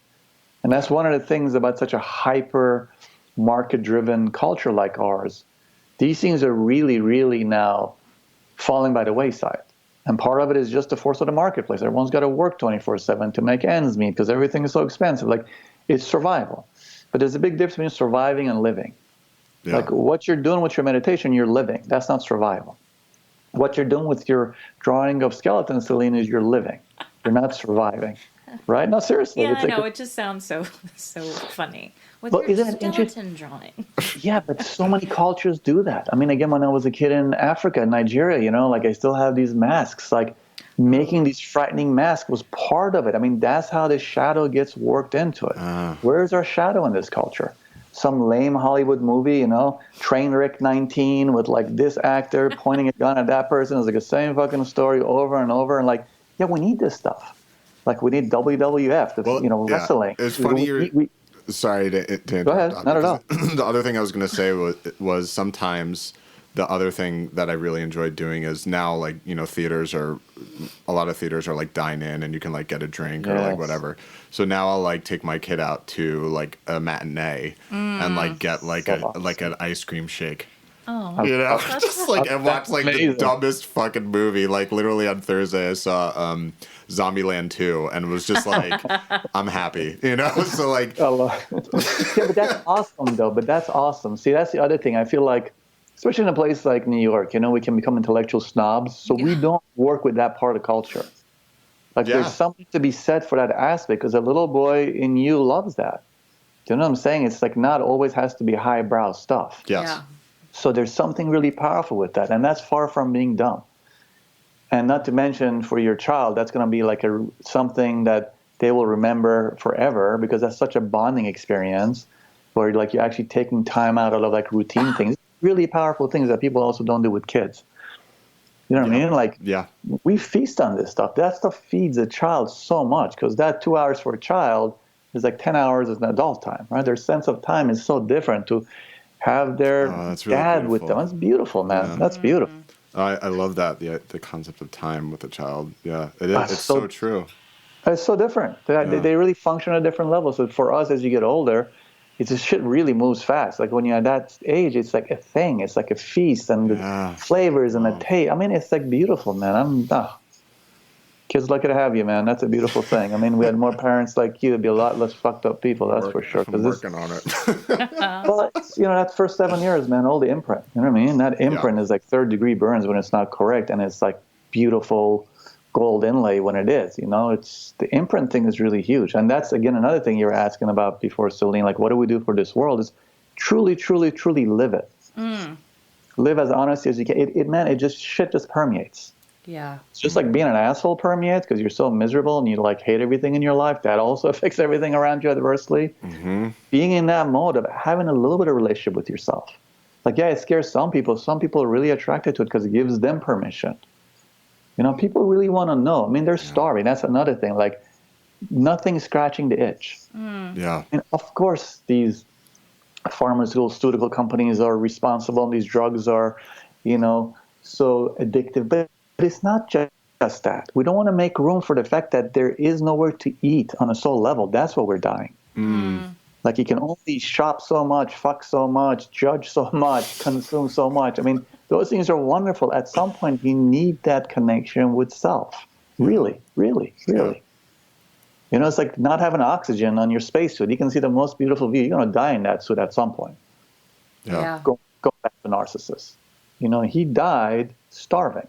And that's one of the things about such a hyper market-driven culture like ours. These things are really, really now falling by the wayside. And part of it is just the force of the marketplace. Everyone's got to work 24/7 to make ends meet because everything is so expensive. Like, it's survival. But there's a big difference between surviving and living. Yeah. Like, what you're doing with your meditation, you're living. That's not survival. What you're doing with your drawing of skeletons, Celine, is you're living. You're not surviving. Right? No, seriously. Yeah, I know. It just sounds so funny. With your skeleton drawing. Yeah, but so many cultures do that. I mean, again, when I was a kid in Africa, Nigeria, like I still have these masks. Like making these frightening masks was part of it. I mean, that's how the shadow gets worked into it. Where's our shadow in this culture? Some lame Hollywood movie, Trainwreck 19 with like this actor pointing a gun at that person. It's like the same fucking story over and over. And like, yeah, we need this stuff. Like we need WWF, wrestling. It's funny sorry to go ahead. Not at all. The other thing I was going to say was sometimes the other thing that I really enjoyed doing is now like, a lot of theaters are like dine in and you can like get a drink or like whatever. So now I'll like take my kid out to like a matinee and like get like like an ice cream shake. Oh, just like and watch like the dumbest fucking movie. Like literally on Thursday I saw Zombieland 2 and was just like I'm happy, So like yeah, but that's awesome though. But that's awesome. See, that's the other thing. I feel like, especially in a place like New York, we can become intellectual snobs. So we don't work with that part of culture. Like there's something to be said for that aspect because a little boy in you loves that. Do you know what I'm saying? It's like not always has to be highbrow stuff. Yes. Yeah. So there's something really powerful with that, and that's far from being dumb. And not to mention for your child, that's going to be like something that they will remember forever, because that's such a bonding experience where like you're actually taking time out of like routine things, really powerful things that people also don't do with kids. You know what I mean? Like, we feast on this stuff. That stuff feeds a child so much, because that 2 hours for a child is like 10 hours as an adult time, right? Their sense of time is so different to have their dad with them. It's beautiful, man. Yeah. That's beautiful. I love that, the concept of time with a child. Yeah, it's so true. It's so different. They really function at a different level. So for us, as you get older, this shit really moves fast. Like when you're at that age, it's like a thing. It's like a feast, and the flavors and the taste. I mean, it's like beautiful, man. Kids lucky to have you, man. That's a beautiful thing. I mean, we had more parents like you, it'd be a lot less fucked up people. That's for sure. I'm working on it. Well, that first 7 years, man, all the imprint. You know what I mean? That imprint is like third-degree burns when it's not correct, and it's like beautiful gold inlay when it is. It's the imprint thing is really huge, and that's again another thing you were asking about before, Celine. Like, what do we do for this world? Is truly, truly, truly live it. Live as honestly as you can. It just shit just permeates. Yeah. It's just like being an asshole permeates, because you're so miserable and you like hate everything in your life. That also affects everything around you adversely. Mm-hmm. Being in that mode of having a little bit of relationship with yourself. Like, it scares some people. Some people are really attracted to it because it gives them permission. People really want to know. I mean, they're starving. That's another thing. Like, nothing's scratching the itch. Yeah. And of course, these pharmaceutical companies are responsible, and these drugs are, so addictive. But it's not just that. We don't want to make room for the fact that there is nowhere to eat on a soul level. That's what we're dying. Like, you can only shop so much, fuck so much, judge so much, consume so much. I mean, those things are wonderful. At some point, you need that connection with self. Really, really, really. It's like not having oxygen on your spacesuit. You can see the most beautiful view. You're going to die in that suit at some point. Yeah. Go back to Narcissists. He died starving.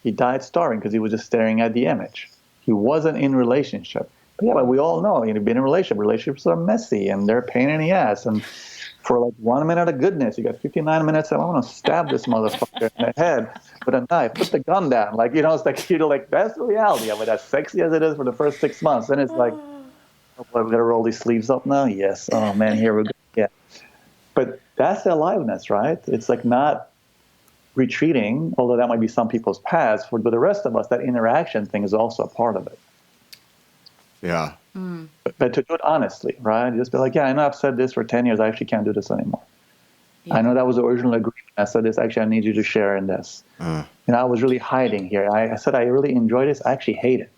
He died starving because he was just staring at the image. He wasn't in relationship. But we all know, being in a relationship. Relationships are messy, and they're a pain in the ass. And for like 1 minute of goodness, you got 59 minutes of, I want to stab this motherfucker in the head with a knife. Put the gun down. Like, it's like, that's the reality of it. As sexy as it is for the first 6 months. Then it's like, oh boy, we got to roll these sleeves up now? Yes. Oh man, here we go. Yeah. But that's the aliveness, right? It's like not retreating, although that might be some people's paths. But the rest of us, that interaction thing is also a part of it. Yeah. But to do it honestly, right? Just be like, I know I've said this for 10 years. I actually can't do this anymore. Yeah. I know that was the original agreement. I said this. Actually, I need you to share in this. I was really hiding here. I said I really enjoy this. I actually hate it.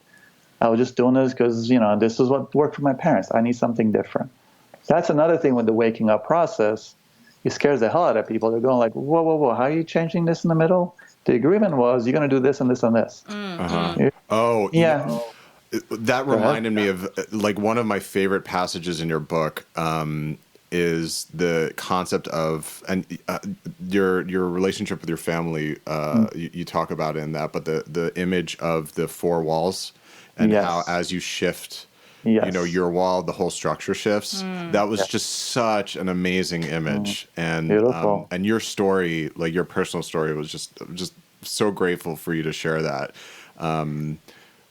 I was just doing this because, this is what worked for my parents. I need something different. That's another thing with the waking up process. It scares the hell out of people. They're going like, whoa, whoa, whoa. How are you changing this in the middle? The agreement was you're going to do this and this and this. Oh, yeah. That reminded me of like one of my favorite passages in your book is the concept of your relationship with your family. You talk about it in that, but the image of the four walls and how as you shift, your wall, the whole structure shifts. That was just such an amazing image, and beautiful. And your story, like your personal story, was just so grateful for you to share that.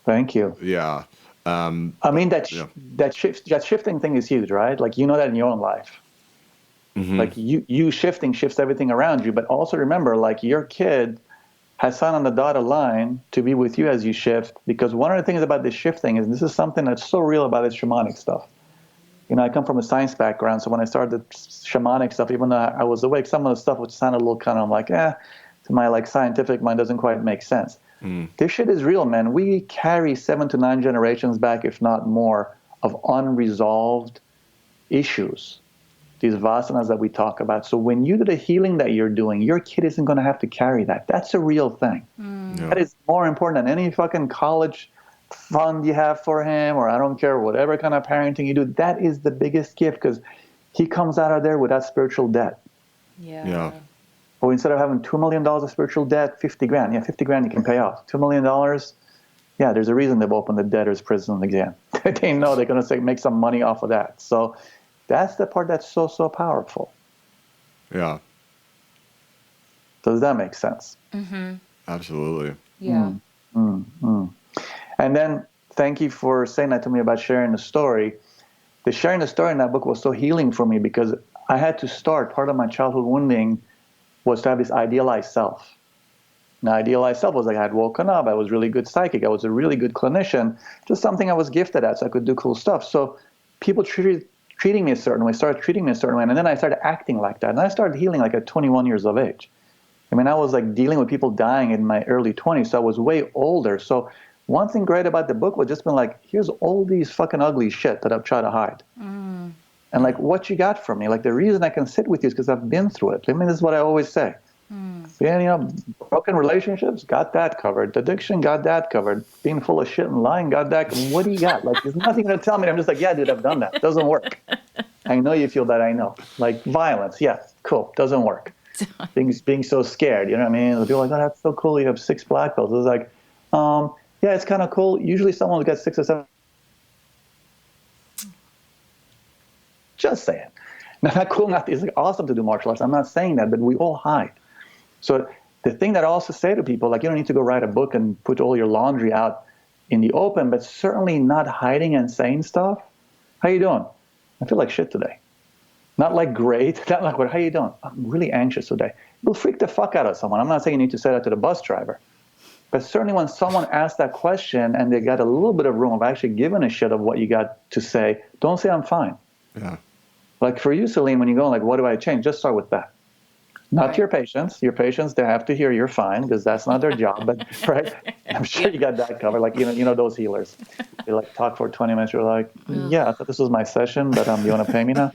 Thank you. Yeah. I mean, that shifting thing is huge, right? Like, that in your own life. Mm-hmm. Like, you shifting shifts everything around you. But also remember, like, your kid has signed on the dotted line to be with you as you shift. Because one of the things about this shifting is this is something that's so real about this shamanic stuff. I come from a science background. So when I started the shamanic stuff, even though I was awake, some of the stuff which sounded a little kind of like, to my like scientific mind doesn't quite make sense. This shit is real, man. We carry 7 to 9 generations back, if not more, of unresolved issues. These vasanas that we talk about. So when you do the healing that you're doing, your kid isn't going to have to carry that. That's a real thing. That is more important than any fucking college fund you have for him, or I don't care, whatever kind of parenting you do. That is the biggest gift, because he comes out of there with that spiritual debt. Yeah. Or instead of having $2 million of spiritual debt, 50 grand. Yeah, 50 grand you can pay off. $2 million, there's a reason they've opened the debtor's prison again. They know they're going to make some money off of that. So that's the part that's so, so powerful. Yeah. Does that make sense? Mm-hmm. Absolutely. Yeah. And then thank you for saying that to me about sharing the story. The sharing the story in that book was so healing for me because I had to start, part of my childhood wounding was to have this idealized self. Now, idealized self was like I had woken up, I was really good psychic, I was a really good clinician, just something I was gifted at, so I could do cool stuff. So people treating me a certain way, started treating me a certain way, and then I started acting like that. And I started healing like at 21 years of age. I mean, I was like dealing with people dying in my early 20s, so I was way older. So one thing great about the book was just been like, here's all these fucking ugly shit that I've tried to hide. And like, what you got from me? Like, the reason I can sit with you is because I've been through it. I mean, this is what I always say. Being, broken relationships, got that covered. Addiction, got that covered. Being full of shit and lying, got that. What do you got? Like, there's nothing to tell me. I'm just like, yeah, dude, I've done that. Doesn't work. I know you feel that. I know. Like violence, yeah, cool. Doesn't work. Being so scared, you know what I mean? People are like, oh, that's so cool. You have 6 black belts. It's like, yeah, it's kind of cool. Usually someone who gets 6 or 7. Just saying. Not cool. It's like awesome to do martial arts. I'm not saying that, but we all hide. So the thing that I also say to people, like, you don't need to go write a book and put all your laundry out in the open, but certainly not hiding and saying stuff. How you doing? I feel like shit today. Not like great. Not like what? How you doing? I'm really anxious today. It'll freak the fuck out of someone. I'm not saying you need to say that to the bus driver. But certainly when someone asks that question and they got a little bit of room of actually giving a shit of what you got to say, don't say I'm fine. Yeah. Like for you, Celine, when you go like, what do I change? Just start with that. Not your patients. Your patients, they have to hear you're fine because that's not their job. But right, I'm sure you got that covered. Like you know those healers. They like talk for 20 minutes. You're like, yeah, I thought this was my session, but you want to pay me now?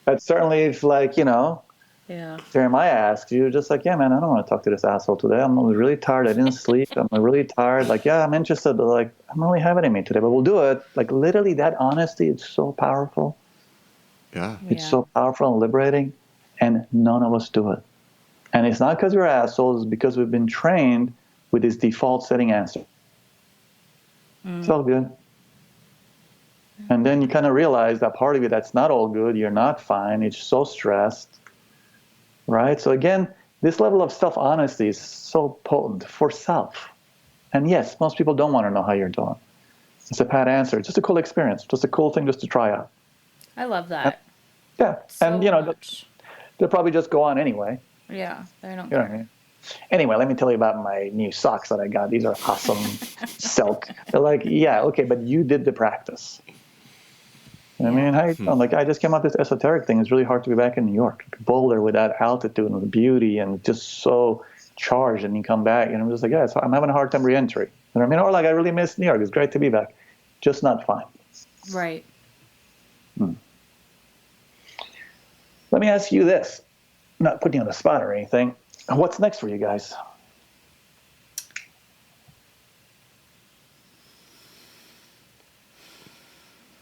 But certainly, if like Jeremiah asks you, just like, yeah, man, I don't want to talk to this asshole today. I'm really tired. I didn't sleep. I'm really tired. Like, yeah, I'm interested, but like, I don't really have it in me today. But we'll do it. Like literally, that honesty, it's so powerful. Yeah, it's so powerful and liberating. And none of us do it. And it's not because we're assholes, it's because we've been trained with this default setting answer. It's all good. And then you kind of realize that part of you that's not all good, you're not fine, it's so stressed, right? So again, this level of self-honesty is so potent for self. And yes, most people don't want to know how you're doing. It's a pat answer. It's just a cool experience, just a cool thing just to try out. I love that. Yeah, so and much. They'll probably just go on anyway. Yeah, they don't care. You know what I mean? Anyway, let me tell you about my new socks that I got. These are awesome silk. They're like, yeah, okay, but you did the practice. You know what I mean? How you doing? Like, I just came out with this esoteric thing. It's really hard to be back in New York. Boulder with that altitude and the beauty and just so charged, and you come back, and I'm just like, yeah, I'm having a hard time re-entry. You know what I mean? Or like, I really miss New York. It's great to be back. Just not fine. Right. Let me ask you this. I'm not putting you on the spot or anything. What's next for you guys?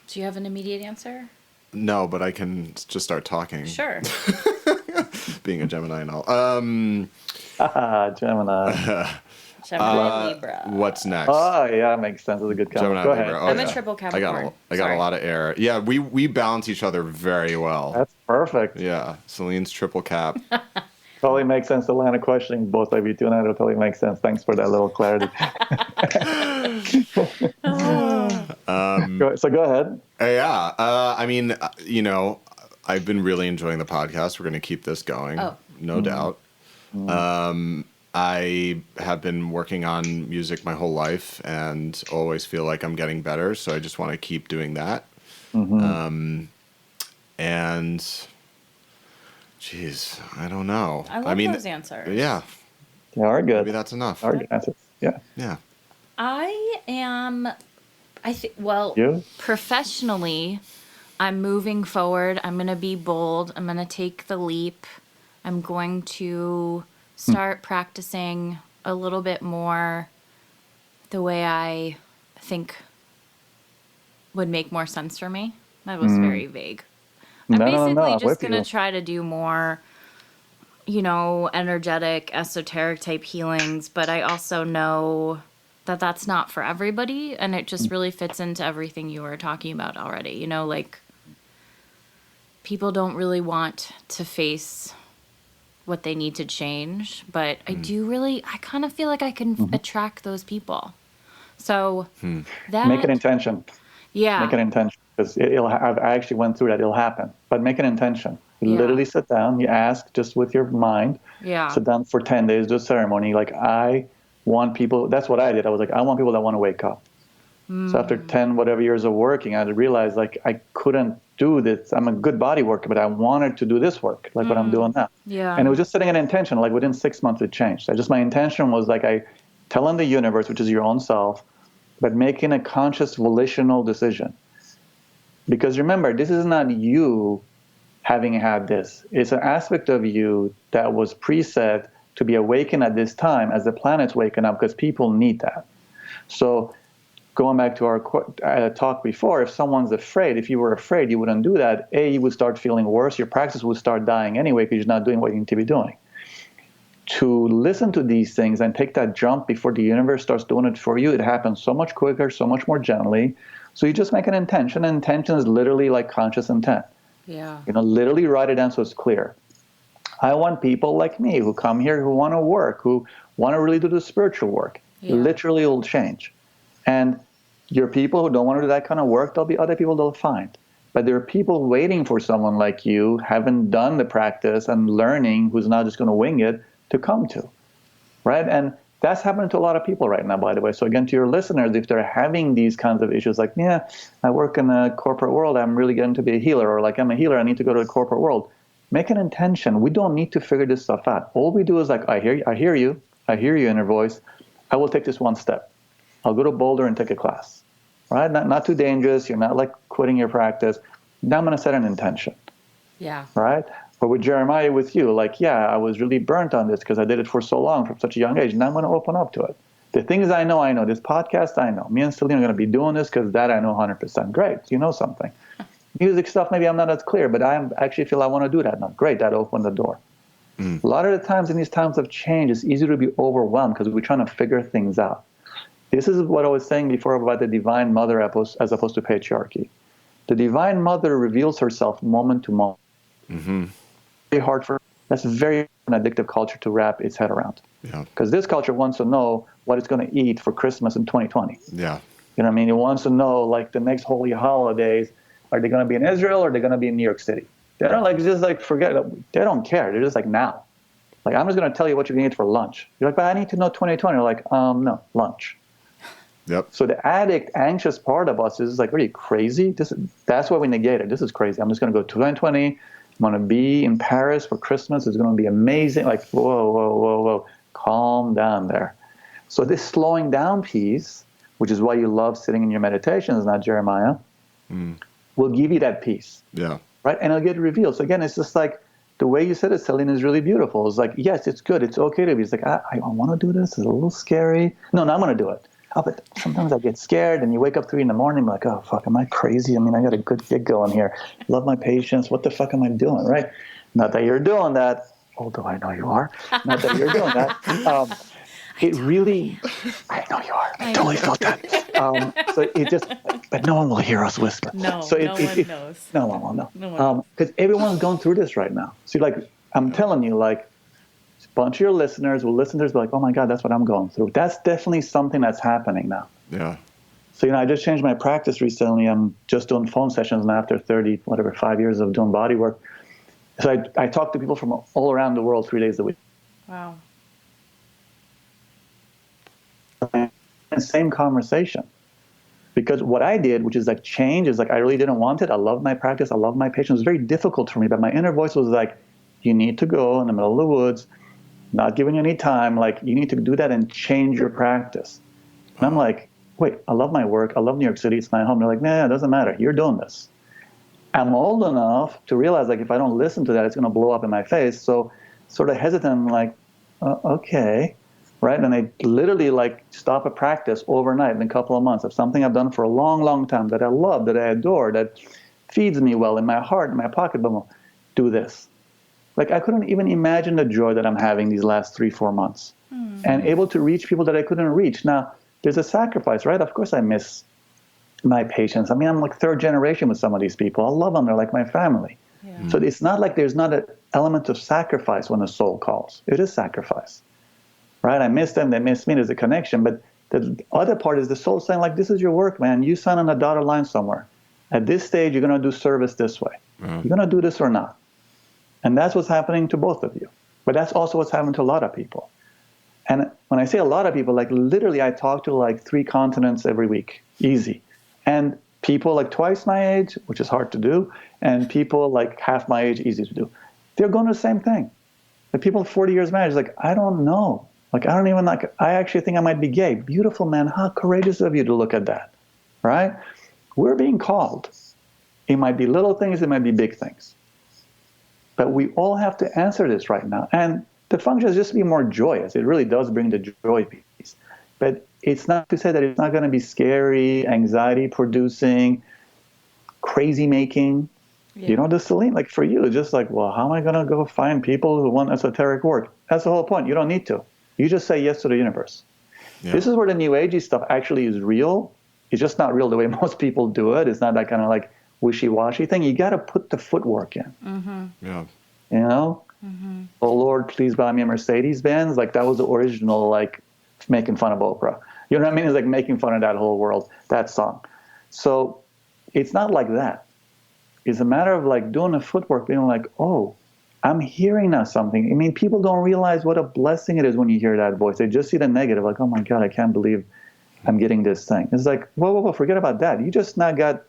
Do you have an immediate answer? No, but I can just start talking. Sure. Being a Gemini and all. Gemini. Gemini Libra. What's next? Oh, yeah, that makes sense. It's a good comment. Gemini Go Libra. ahead. Oh, I'm a triple Capricorn. I got a lot of air. Yeah, we balance each other very well. That's perfect. Yeah, Celine's triple cap. Totally makes sense. The line of questioning both of you two and I totally makes sense. Thanks for that little clarity. So go ahead. Yeah, I mean, I've been really enjoying the podcast. We're going to keep this going, no doubt. I have been working on music my whole life and always feel like I'm getting better, so I just want to keep doing that. And, geez, I don't know. I love those answers. Yeah. They are good. Maybe that's enough. They are good answers. Yeah. Yeah. Professionally, I'm moving forward. I'm going to be bold. I'm going to take the leap. I'm going to start practicing a little bit more the way I think would make more sense for me. That was very vague. I'm basically just going to try to do more, energetic, esoteric type healings, but I also know that that's not for everybody, and it just really fits into everything you were talking about already. You know, like, people don't really want to face what they need to change, but I kind of feel like I can attract those people. So that... Make an intention. Yeah. Make an intention. Because I actually went through that. It'll happen. But make an intention. You literally sit down, you ask just with your mind. Yeah. Sit down for 10 days, do a ceremony. Like, I want people, that's what I did. I was like, I want people that want to wake up. So after 10 whatever years of working, I realized, like, I couldn't do this. I'm a good body worker, but I wanted to do this work, like what I'm doing now. Yeah. And it was just setting an intention. Like, within 6 months, it changed. My intention was, like, I telling the universe, which is your own self, but making a conscious volitional decision. Because remember, this is not you having had this. It's an aspect of you that was preset to be awakened at this time as the planet's waking up, because people need that. So going back to our talk before, if someone's afraid, if you were afraid, you wouldn't do that. You would start feeling worse. Your practice would start dying anyway because you're not doing what you need to be doing. To listen to these things and take that jump before the universe starts doing it for you, it happens so much quicker, so much more gently. So you just make an intention. And intention is literally like conscious intent. Yeah. Literally write it down so it's clear. I want people like me who come here, who want to work, who want to really do the spiritual work. Yeah. Literally, it will change. And your people who don't want to do that kind of work, there'll be other people they'll find. But there are people waiting for someone like you, haven't done the practice and learning, who's not just going to wing it, to come to, right? And that's happening to a lot of people right now, by the way. So again, to your listeners, if they're having these kinds of issues, like, yeah, I work in a corporate world, I'm really getting to be a healer, or like, I'm a healer, I need to go to the corporate world. Make an intention. We don't need to figure this stuff out. All we do is like, I hear you, inner voice. I will take this one step. I'll go to Boulder and take a class, right? Not too dangerous. You're not like quitting your practice. Now I'm going to set an intention. Yeah. Right? But with Jeremiah, with you, like, yeah, I was really burnt on this because I did it for so long from such a young age. Now I'm going to open up to it. The things I know. This podcast, I know. Me and Celine are going to be doing this because that I know 100%. Great. You know something. Music stuff, maybe I'm not as clear, but I actually feel I want to do that now. Great. That opened the door. A lot of the times in these times of change, it's easy to be overwhelmed because we're trying to figure things out. This is what I was saying before about the Divine Mother as opposed to patriarchy. The Divine Mother reveals herself moment to moment. Mm-hmm. Very hard for that's very an addictive culture to wrap its head around. Yeah. Because this culture wants to know what it's going to eat for Christmas in 2020. Yeah. You know what I mean? It wants to know, like, the next holy holidays, are they going to be in Israel or are they going to be in New York City? They don't forget. They don't care. They're just like, now. Like, I'm just going to tell you what you're going to eat for lunch. You're like, but I need to know 2020. You're like, no, lunch. Yep. So the addict, anxious part of us is like, are you crazy? That's why we negate it. This is crazy. I'm just going to go to 2020. I'm going to be in Paris for Christmas. It's going to be amazing. Like, whoa. Calm down there. So this slowing down piece, which is why you love sitting in your meditations, not Jeremiah, will give you that peace. Yeah. Right? And it'll get revealed. So again, it's just like the way you said it, Celine, is really beautiful. It's like, yes, it's good. It's okay to be. It's like, I want to do this. It's a little scary. No, I'm going to do it. Oh, but sometimes I get scared, and you wake up 3 a.m, like, oh, fuck, am I crazy? I mean, I got a good gig going here. Love my patients. What the fuck am I doing, right? Not that you're doing that, although I know you are. Not that you're doing that. It really, I know you are. I totally felt that. So it just, but no one will hear us whisper. No, so no one knows. No one will know. Because everyone's going through this right now. So like, I'm telling you, like, a bunch of your listeners will listen to this, be like, oh my God, that's what I'm going through. That's definitely something that's happening now. Yeah. So, I just changed my practice recently. I'm just doing phone sessions now after 5 years of doing body work. So I talk to people from all around the world 3 days a week. Wow. Same conversation. Because what I did, which is like change, is like I really didn't want it. I love my practice. I love my patients. It was very difficult for me. But my inner voice was like, you need to go in the middle of the woods, not giving you any time. Like, you need to do that and change your practice. And I'm like, wait, I love my work. I love New York City. It's my home. They're like, nah, it doesn't matter. You're doing this. I'm old enough to realize, like, if I don't listen to that, it's going to blow up in my face. So sort of hesitant, I'm like, okay. Right? And I literally, like, stop a practice overnight in a couple of months of something I've done for a long, long time that I love, that I adore, that feeds me well in my heart, in my pocketbook. Do this. Like, I couldn't even imagine the joy that I'm having these last 3-4 months. And able to reach people that I couldn't reach. Now, there's a sacrifice, right? Of course I miss my patients. I mean, I'm like third generation with some of these people. I love them. They're like my family. Yeah. So it's not like there's not an element of sacrifice when the soul calls. It is sacrifice, right? I miss them. They miss me. There's a connection. But the other part is the soul saying, like, this is your work, man. You sign on a dotted line somewhere. At this stage, you're going to do service this way. You're going to do this or not. And that's what's happening to both of you. But that's also what's happening to a lot of people. And when I say a lot of people, like literally I talk to like 3 continents every week, easy. And people like twice my age, which is hard to do, and people like half my age, easy to do. They're going to the same thing. The people 40 years married, like, I don't know. Like, I don't even like, I actually think I might be gay. Beautiful, man. How courageous of you to look at that, right? We're being called. It might be little things, it might be big things. But we all have to answer this right now. And the function is just to be more joyous. It really does bring the joy piece. But it's not to say that it's not going to be scary, anxiety-producing, crazy-making. Yeah. You know, the Celine, like for you, it's just like, well, how am I going to go find people who want esoteric work? That's the whole point. You don't need to. You just say yes to the universe. Yeah. This is where the New Agey stuff actually is real. It's just not real the way most people do it. It's not that kind of like wishy-washy thing. You got to put the footwork in. Mm-hmm. Yeah. You know? Mm-hmm. Oh, Lord, please buy me a Mercedes-Benz. Like, that was the original, like, making fun of Oprah. You know what I mean? It's like making fun of that whole world, that song. So it's not like that. It's a matter of, like, doing the footwork, being like, oh, I'm hearing now something. I mean, people don't realize what a blessing it is when you hear that voice. They just see the negative, like, oh, my God, I can't believe I'm getting this thing. It's like, whoa, forget about that. You just now got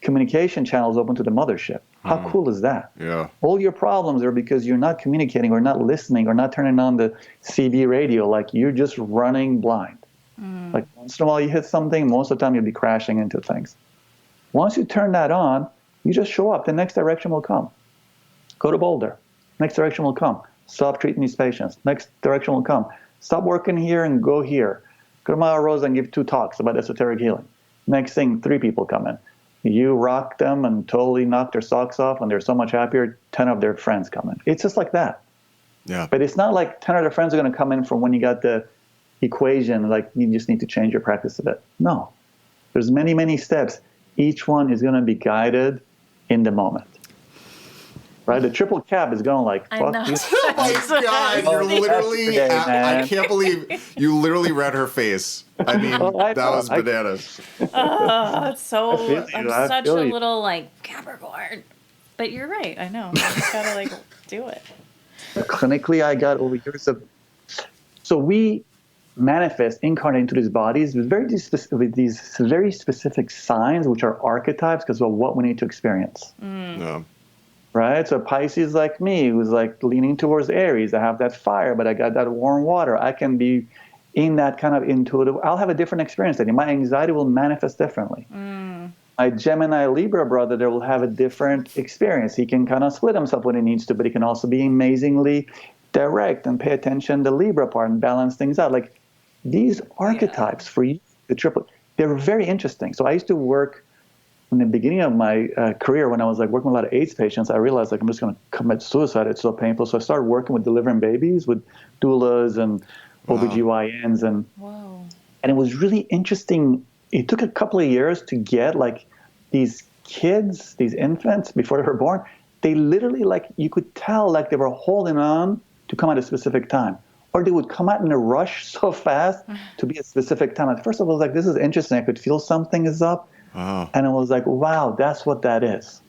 communication channels open to the mothership. How cool is that? Yeah. All your problems are because you're not communicating or not listening or not turning on the CB radio. Like, you're just running blind. Like, once in a while you hit something, most of the time you'll be crashing into things. Once you turn that on, you just show up. The next direction will come. Go to Boulder. Next direction will come. Stop treating these patients. Next direction will come. Stop working here and go here. Go to Maya Rosa and give 2 talks about esoteric healing. Next thing, 3 people come in. You rock them and totally knock their socks off, and they're so much happier, 10 of their friends come in. It's just like that. Yeah. But it's not like 10 of their friends are going to come in from when you got the equation, like you just need to change your practice a bit. No. There's many, many steps. Each one is going to be guided in the moment. Right? The triple cab is going like, fuck you. Oh my God, you're literally, I can't believe you literally read her face. I mean, that was bananas. Oh, it's so, I'm such a little like Capricorn. But you're right, I know. I just gotta like do it. Clinically, I got over years of, so we manifest, incarnate into these bodies with these very specific signs, which are archetypes because of what we need to experience. Yeah. Right? So Pisces like me, who's like leaning towards Aries. I have that fire, but I got that warm water. I can be in that kind of intuitive. I'll have a different experience than you. My anxiety will manifest differently. My Gemini Libra brother there will have a different experience. He can kind of split himself when he needs to, but he can also be amazingly direct and pay attention to the Libra part and balance things out. Like these archetypes for you, the triplet, they're very interesting. So I used to work in the beginning of my career, when I was like working with a lot of AIDS patients, I realized like I'm just going to commit suicide. It's so painful. So I started working with delivering babies with doulas and OBGYNs and it was really interesting. It took a couple of years to get like these kids, these infants before they were born. They literally like you could tell like they were holding on to come at a specific time, or they would come out in a rush so fast to be a specific time. At first, I was like, "This is interesting." I could feel something is up. And I was like, wow, that's what that is.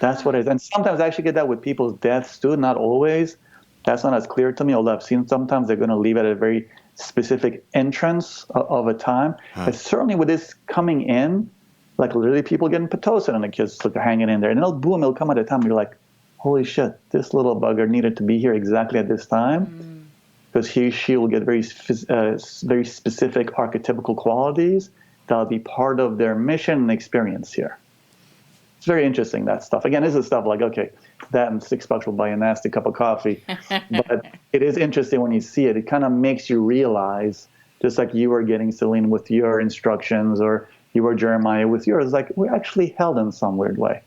That's what it is. And sometimes I actually get that with people's deaths too, not always. That's not as clear to me, although I've seen sometimes they're going to leave at a very specific entrance of a time. But certainly with this coming in, like literally people getting Pitocin and the kids like, hanging in there. And it'll come at a time where you're like, holy shit, this little bugger needed to be here exactly at this time. Because she will get very specific archetypical qualities that'll be part of their mission and experience here. It's very interesting, that stuff. Again, this is stuff like, okay, that and $6 will buy a nasty cup of coffee. But it is interesting when you see it. It kind of makes you realize, just like you were getting, Celine, with your instructions, or you were Jeremiah with yours, like we're actually held in some weird way.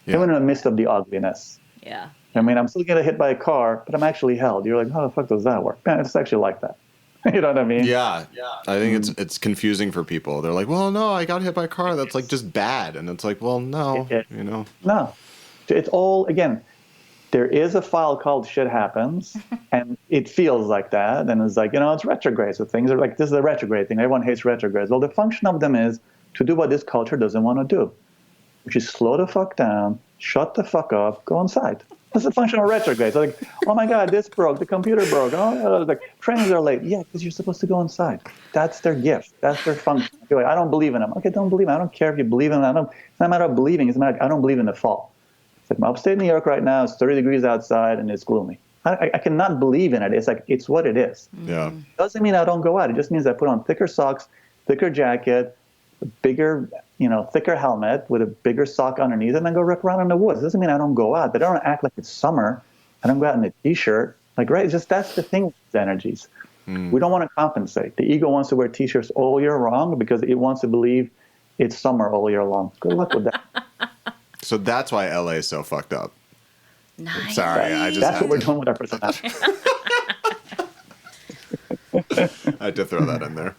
Even in the midst of the ugliness. Yeah. I mean, I'm still getting hit by a car, but I'm actually held. You're like, how the fuck does that work? Man, it's actually like that. You know what I mean? Yeah. I think it's confusing for people. They're like, well, no, I got hit by a car. That's like just bad. And it's like, well, no, you know. No. It's all, again, there is a file called shit happens, and it feels like that. And it's like, you know, it's retrograde. So things are like, this is a retrograde thing. Everyone hates retrogrades. Well, the function of them is to do what this culture doesn't want to do, which is slow the fuck down, shut the fuck up, go inside. That's the function of retrograde. So like, oh my God, this broke, the computer broke. Oh, like trains are late. Yeah, because you're supposed to go inside. That's their gift. That's their function. You're like, I don't believe in them. Okay, don't believe in them. I don't care if you believe in them. It's not a matter of believing. It's a matter of, I don't believe in the fall. It's like, I'm upstate New York right now. It's 30 degrees outside and it's gloomy. I cannot believe in it. It's like, it's what it is. Yeah. Doesn't mean I don't go out. It just means I put on thicker socks, thicker jacket, a bigger, you know, thicker helmet with a bigger sock underneath, and then go rip around in the woods. It doesn't mean I don't go out, but I don't act like it's summer. I don't go out in a t-shirt. Like, right? It's just, that's the thing with these energies. We don't want to compensate. The ego wants to wear t-shirts all year long because it wants to believe it's summer all year long. Good luck with that. So that's why LA is so fucked up. Nice. Sorry, that's what we're doing with our personality. I had to throw that in there.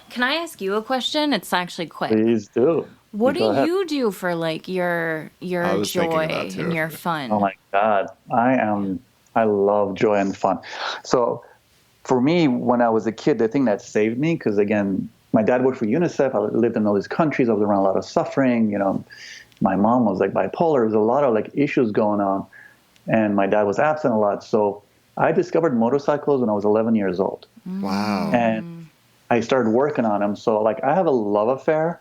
Can I ask you a question? It's actually quick. Please do. What do you do for like your joy and your fun? Oh my God. I love joy and fun. So for me, when I was a kid, the thing that saved me, because again, my dad worked for UNICEF. I lived in all these countries. I was around a lot of suffering. You know, my mom was like bipolar. There was a lot of like issues going on. And my dad was absent a lot. So I discovered motorcycles when I was 11 years old. Wow. And I started working on them. So like I have a love affair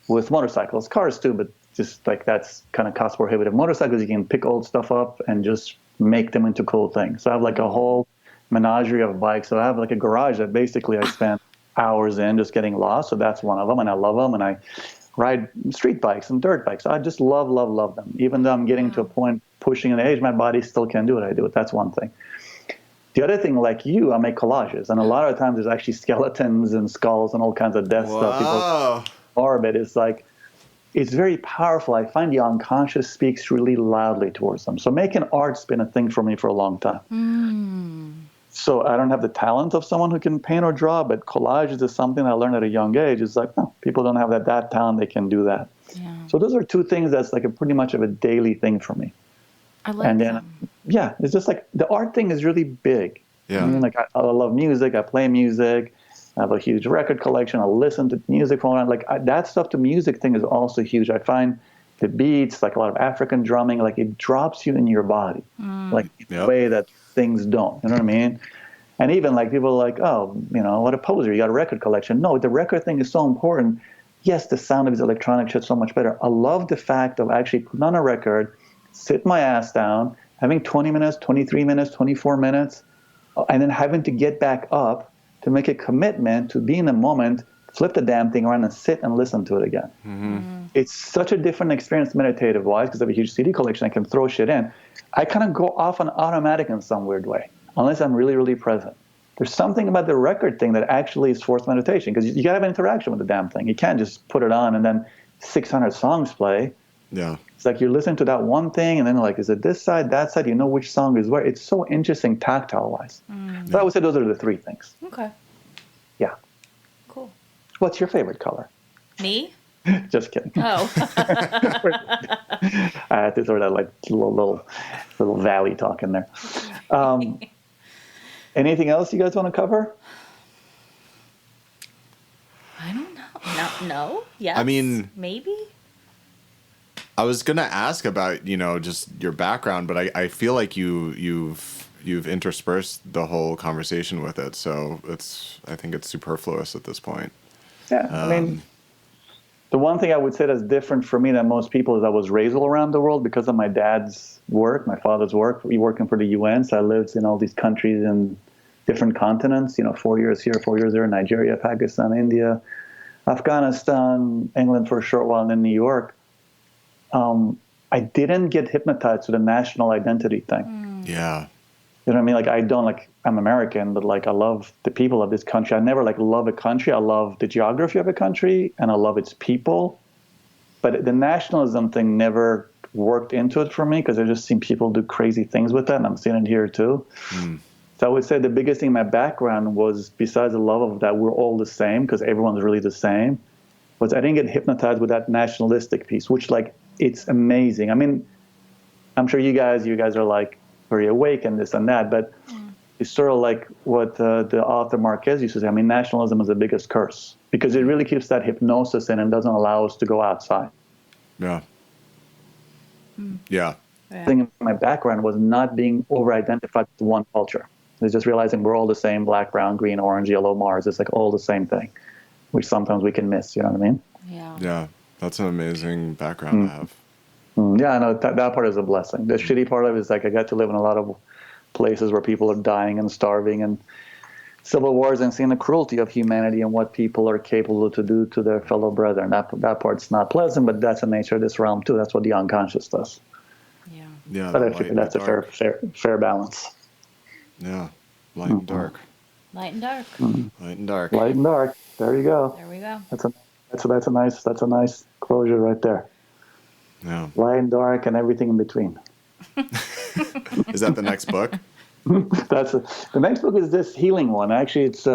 with motorcycles, cars too, but just like that's kind of cost prohibitive. Motorcycles, you can pick old stuff up and just make them into cool things. So I have like a whole menagerie of bikes. So I have like a garage that basically I spend hours in just getting lost. So that's one of them, and I love them. And I ride street bikes and dirt bikes. I just love them. Even though I'm getting to a point pushing an age, my body still can do what I do. That's one thing. The other thing, like you, I make collages. And a lot of times there's actually skeletons and skulls and all kinds of death stuff. People orbit is like, it's very powerful. I find the unconscious speaks really loudly towards them. So making art's been a thing for me for a long time. So I don't have the talent of someone who can paint or draw, but collages is something I learned at a young age. It's like, no, people don't have that talent. They can do that. Yeah. So those are two things that's like a pretty much of a daily thing for me. I like them. Yeah, it's just like the art thing is really big. Yeah. I mean, like I love music. I play music. I have a huge record collection. I listen to music from around. Like that stuff, the music thing is also huge. I find the beats, like a lot of African drumming, like it drops you in your body, like in a way that things don't. You know what I mean? And even like people are like, oh, you know, what a poser. You got a record collection. No, the record thing is so important. Yes, the sound of his electronic shit's so much better. I love the fact of actually putting on a record, sit my ass down, having 20 minutes, 23 minutes, 24 minutes, and then having to get back up to make a commitment to be in the moment, flip the damn thing around and sit and listen to it again. It's such a different experience meditative-wise because I have a huge CD collection. I can throw shit in. I kind of go off on automatic in some weird way, unless I'm really, really present. There's something about the record thing that actually is forced meditation because you got to have an interaction with the damn thing. You can't just put it on and then 600 songs play. Yeah. It's like you're listening to that one thing and then like, is it this side, that side? You know which song is where. It's so interesting tactile-wise. So I would say those are the three things. Okay. Yeah. Cool. What's your favorite color? Me? Just kidding. Oh. I had to throw that like little valley talk in there. Anything else you guys want to cover? I don't know. No? Yes? I mean, maybe? I was gonna ask about, you know, just your background, but I feel like you've interspersed the whole conversation with it, so I think it's superfluous at this point. Yeah, I mean, the one thing I would say that's different for me than most people is I was raised all around the world because of my dad's work, my father's work. We working for the UN, so I lived in all these countries in different continents. You know, 4 years here, 4 years there, Nigeria, Pakistan, India, Afghanistan, England for a short while, and then New York. I didn't get hypnotized to the national identity thing. Yeah. You know what I mean? Like, I don't, like, I'm American, but, like, I love the people of this country. I never, like, love a country. I love the geography of a country, and I love its people. But the nationalism thing never worked into it for me, because I've just seen people do crazy things with that, and I'm seeing it here too. So I would say the biggest thing in my background was, besides the love of that we're all the same, because everyone's really the same, was I didn't get hypnotized with that nationalistic piece, which, like, it's amazing. I mean, I'm sure you guys are like very awake and this and that, but it's sort of like what the author Marquez used to say. I mean, nationalism is the biggest curse, because it really keeps that hypnosis in and doesn't allow us to go outside. Yeah. Yeah. The thing in my background was not being over-identified with one culture. It's just realizing we're all the same: black, brown, green, orange, yellow, Mars. It's like all the same thing, which sometimes we can miss. You know what I mean? Yeah. Yeah. That's an amazing background to have. Yeah, no, that part is a blessing. The shitty part of it is, like, I got to live in a lot of places where people are dying and starving and civil wars, and seeing the cruelty of humanity and what people are capable to do to their fellow brethren. That part's not pleasant, but that's the nature of this realm too. That's what the unconscious does. Yeah. Yeah. But I figure that's a fair balance. Yeah. Light and dark. Light and dark. Light and dark. Light and dark. There you go. There we go. That's a nice closure right there. Yeah. Light and dark and everything in between. Is that the next book? The next book is this healing one. Actually, it's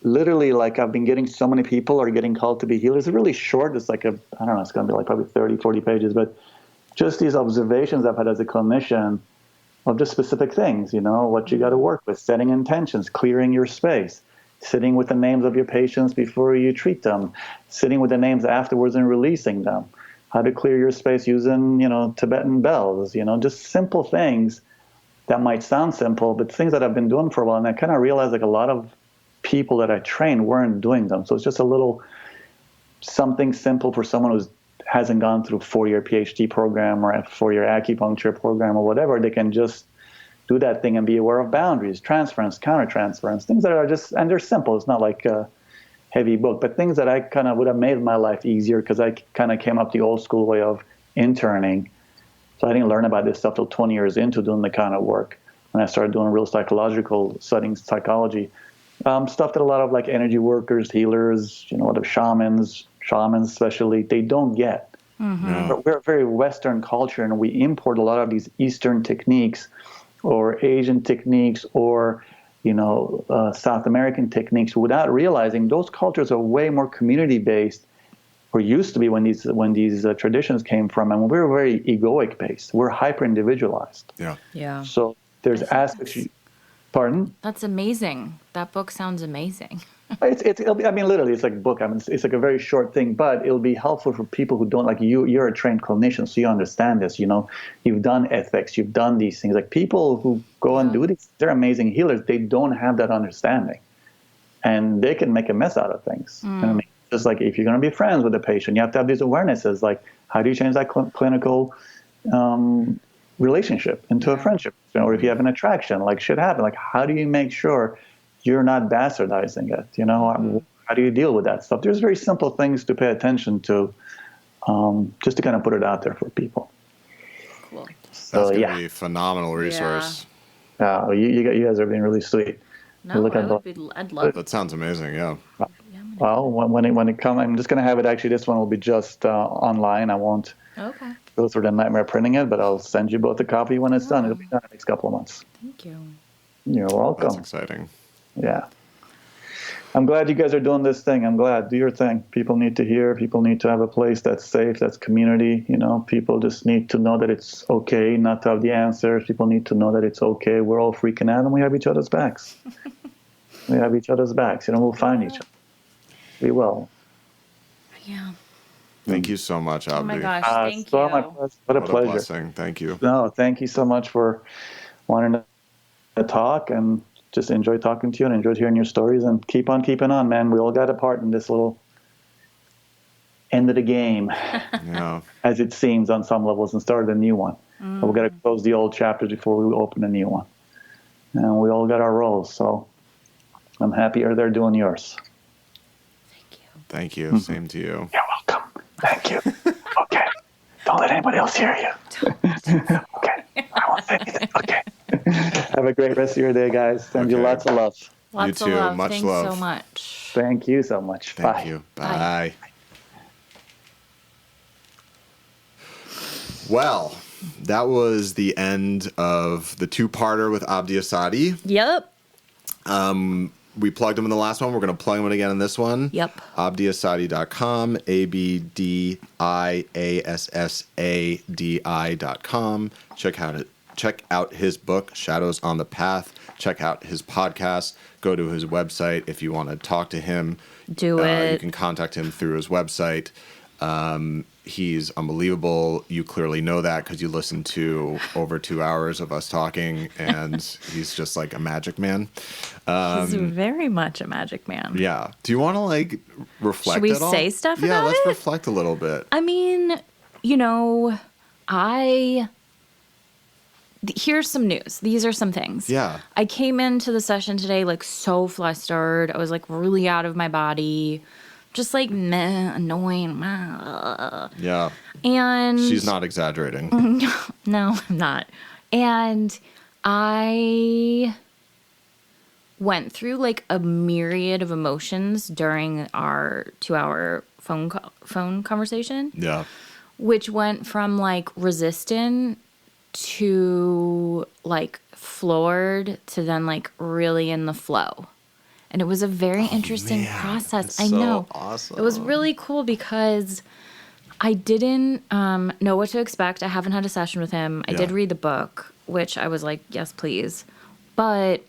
literally, like, I've been getting so many people are getting called to be healers. It's really short. It's like I don't know, it's going to be like probably 30, 40 pages, but just these observations I've had as a clinician of just specific things, what you got to work with: setting intentions, clearing your space, sitting with the names of your patients before you treat them, sitting with the names afterwards and releasing them, how to clear your space using, Tibetan bells, just simple things that might sound simple, but things that I've been doing for a while. And I kind of realized, like, a lot of people that I train weren't doing them. So it's just a little something simple for someone who hasn't gone through a 4-year PhD program or a 4-year acupuncture program or whatever. They can just do that thing and be aware of boundaries, transference, countertransference, things that are just, and they're simple. It's not like a heavy book, but things that I kind of would have made my life easier, because I kind of came up the old school way of interning. So I didn't learn about this stuff till 20 years into doing the kind of work, when I started doing real psychological studying psychology. Stuff that a lot of, like, energy workers, healers, a lot of shamans especially, they don't get. But we're a very Western culture, and we import a lot of these Eastern techniques or Asian techniques or South American techniques without realizing those cultures are way more community-based, or used to be when these traditions came from, and we're very egoic based. We're hyper individualized. Yeah. So there's aspects. Pardon? That's amazing. That book sounds amazing. It'll be, I mean, literally, it's like a book. I mean, it's like a very short thing, but it'll be helpful for people who don't, like you. You're a trained clinician, so you understand this. You've done ethics, you've done these things. Like, people who go and do these, they're amazing healers. They don't have that understanding, and they can make a mess out of things. You know what I mean? Just like, if you're going to be friends with a patient, you have to have these awarenesses. Like, how do you change that clinical relationship into a friendship? Or if you have an attraction, like shit happen. Like, how do you make sure you're not bastardizing it? How do you deal with that stuff? There's very simple things to pay attention to, just to kind of put it out there for people. Cool. That's going to be a phenomenal resource. Yeah. You guys are being really sweet. No, I'd love it. That sounds amazing, yeah. Well, when it comes, I'm just going to have it. Actually, this one will be just online. I won't go through the nightmare printing it, but I'll send you both a copy when it's done. It'll be done in the next couple of months. Thank you. You're welcome. That's exciting. Yeah. I'm glad you guys are doing this thing. I'm glad. Do your thing. People need to hear. People need to have a place that's safe, that's community. People just need to know that it's okay not to have the answers. People need to know that it's okay. We're all freaking out, and we have each other's backs. We'll find each other. We will. Yeah. Thank you so much, Abdi. Oh my gosh, thank you. What a pleasure. Blessing. Thank you. No, thank you so much for wanting to talk, and just enjoy talking to you and enjoyed hearing your stories, and keep on keeping on, man. We all got a part in this little end of the game, as it seems on some levels, and started a new one. But we got to close the old chapters before we open a new one. And we all got our roles, so I'm happy they're doing yours. Thank you. Same to you. You're welcome. Thank you. Okay. Don't let anybody else hear you. Okay. I won't say anything. Okay. Have a great rest of your day, guys. Send you lots of love. Lots you too. of love. Much Thanks love. so much. Thank you so much. Thank you. Bye. Well, that was the end of the two-parter with Abdi Assadi. Yep. We plugged him in the last one. We're going to plug him in again in this one. Yep. AbdiAssadi.com, AbdiAssadi.com. Check out his book, Shadows on the Path. Check out his podcast. Go to his website if you want to talk to him. Do it. You can contact him through his website. He's unbelievable. You clearly know that because you listened to over 2 hours of us talking, and he's just like a magic man. He's very much a magic man. Yeah. Do you want to like reflect? Should we at all? say stuff about it? Yeah, let's reflect a little bit. I mean, here's some news. These are some things. Yeah. I came into the session today like so flustered. I was like really out of my body. Just like meh, annoying. Meh. Yeah. And she's not exaggerating. No, I'm not. And I went through like a myriad of emotions during our 2-hour phone conversation. Yeah. Which went from like resistant to like floored to then like really in the flow. And it was a very interesting process. I know. Awesome. It was really cool because I didn't know what to expect. I haven't had a session with him. I did read the book, which I was like, yes, please. But,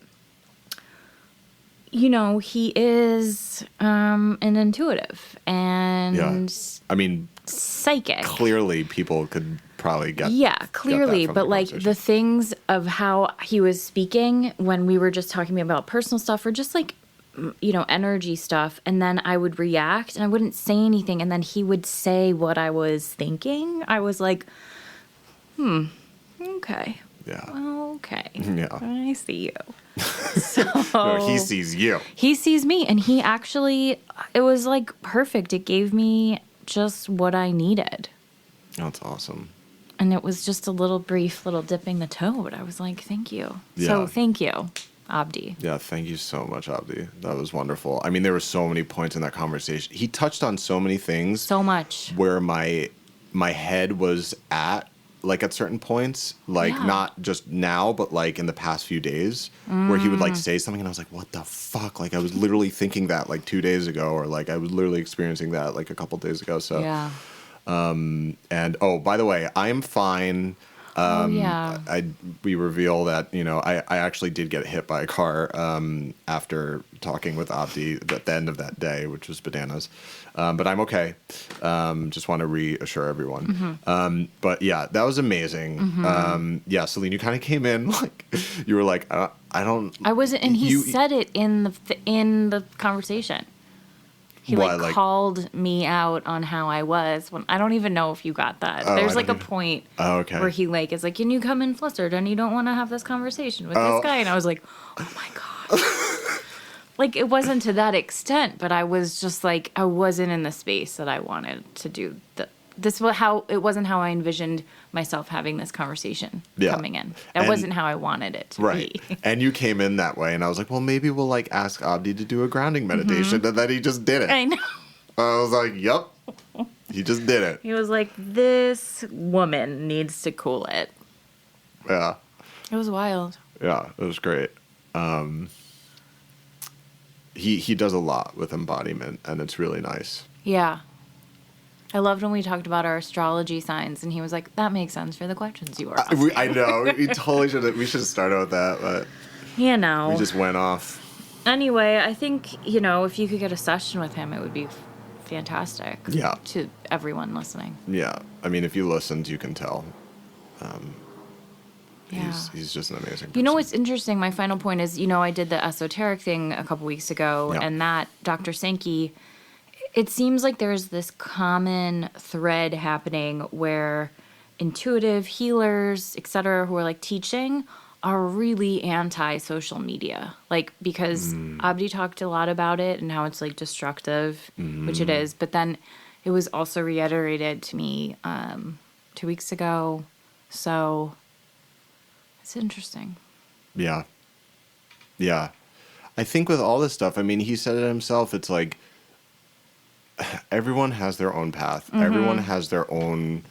he is an intuitive and I mean, psychic. Clearly people could probably get clearly. get that from but like the things of how he was speaking when we were just talking about personal stuff or just like, energy stuff. And then I would react and I wouldn't say anything. And then he would say what I was thinking. I was like, okay. Yeah. Okay. Yeah. I see you. So no, he sees you. He sees me. And he actually, it was like perfect. It gave me just what I needed. That's awesome. And it was just a brief little dipping the toe. But I was like, thank you. Yeah. So thank you, Abdi. Yeah, thank you so much, Abdi. That was wonderful. I mean, there were so many points in that conversation. He touched on so many things. So much. Where my head was at, like at certain points, like not just now, but like in the past few days, where he would like say something and I was like, what the fuck? Like I was literally thinking that like 2 days ago, or like I was literally experiencing that like a couple days ago. So, yeah. And by the way, I am fine. We reveal that, I actually did get hit by a car after talking with Abdi at the end of that day, which was bananas. But I'm okay. Just want to reassure everyone. Mm-hmm. But yeah, that was amazing. Mm-hmm. Celine, you kind of came in like, you were like, I wasn't, and he said it in the conversation. He called me out on how I was. When I don't even know if you got that. There's like a point where he like is like, can you come in flustered and you don't want to have this conversation with this guy? And I was like, oh my God. Like it wasn't to that extent, but I was just like, I wasn't in the space that I wanted to do. It wasn't how I envisioned myself having this conversation coming in. That wasn't how I wanted it to be. And you came in that way, and I was like, well, maybe we'll like ask Abdi to do a grounding meditation, and then he just did it. I know. I was like, yep, he just did it. He was like, this woman needs to cool it. Yeah. It was wild. Yeah, it was great. He does a lot with embodiment, and it's really nice. Yeah. I loved when we talked about our astrology signs, and he was like, that makes sense for the questions you were asking. I know. We totally should have started with that, but we just went off. Anyway, I think, if you could get a session with him, it would be fantastic. Yeah. To everyone listening. Yeah. I mean, if you listened, you can tell. Yeah. He's just an amazing person. You know what's interesting? My final point is, I did the esoteric thing a couple weeks ago, and that Dr. Sankey, it seems like there's this common thread happening where intuitive healers, et cetera, who are like teaching are really anti-social media. Like, because Abdi talked a lot about it and how it's like destructive, which it is. But then it was also reiterated to me 2 weeks ago. So it's interesting. Yeah. Yeah. I think with all this stuff, I mean, he said it himself, it's like, everyone has their own path. Everyone has their own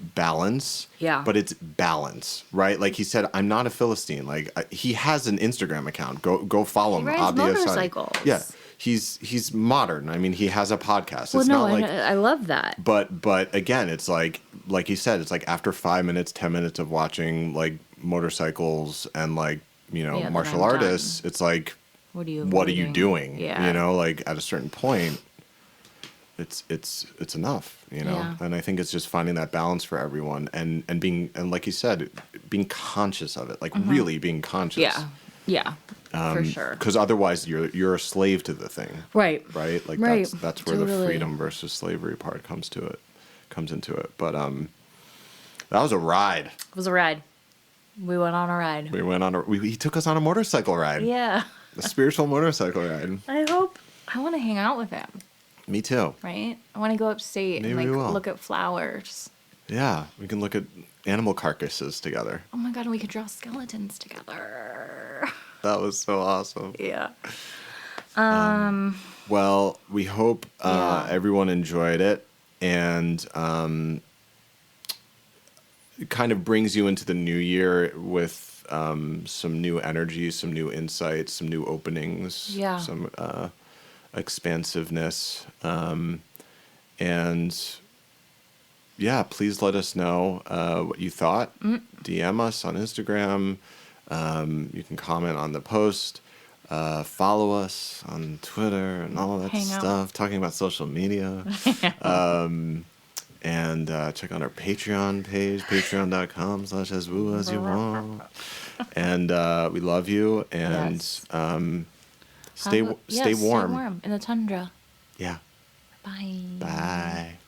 balance. Yeah. But it's balance, right? Like he said, I'm not a Philistine. Like he has an Instagram account. Go follow him. He rides Abdi Assadi. motorcycles. Yeah. He's modern. I mean, he has a podcast. Well, it's no, not like I love that. But again, it's like you said, it's like after 5 minutes, 10 minutes of watching like motorcycles and like, you know, martial artists, it's like, what are you doing? Yeah. You know, like at a certain point, it's enough, you know? Yeah. And I think it's just finding that balance for everyone and being, and like you said, being conscious of it, like really being conscious. Yeah. Yeah. For sure. Because otherwise you're a slave to the thing. Right. Right? Like right. that's where the freedom versus slavery part comes into it. But that was a ride. It was a ride. We went on a ride. He took us on a motorcycle ride. Yeah. A spiritual motorcycle ride. I want to hang out with him. Me too. Right? I want to go upstate and look at flowers. Yeah, we can look at animal carcasses together. Oh my god, and we could draw skeletons together. That was so awesome. Yeah. Well, we hope everyone enjoyed it, and it kind of brings you into the new year with some new energy, some new insights, some new openings, some expansiveness, and yeah, please let us know what you thought. DM us on Instagram. You can comment on the post. Follow us on Twitter and all that stuff. Talking about social media. And check out our Patreon page, patreon.com/aswooasyouwant. And we love you. And stay warm. Stay warm in the tundra. Yeah. Bye. Bye.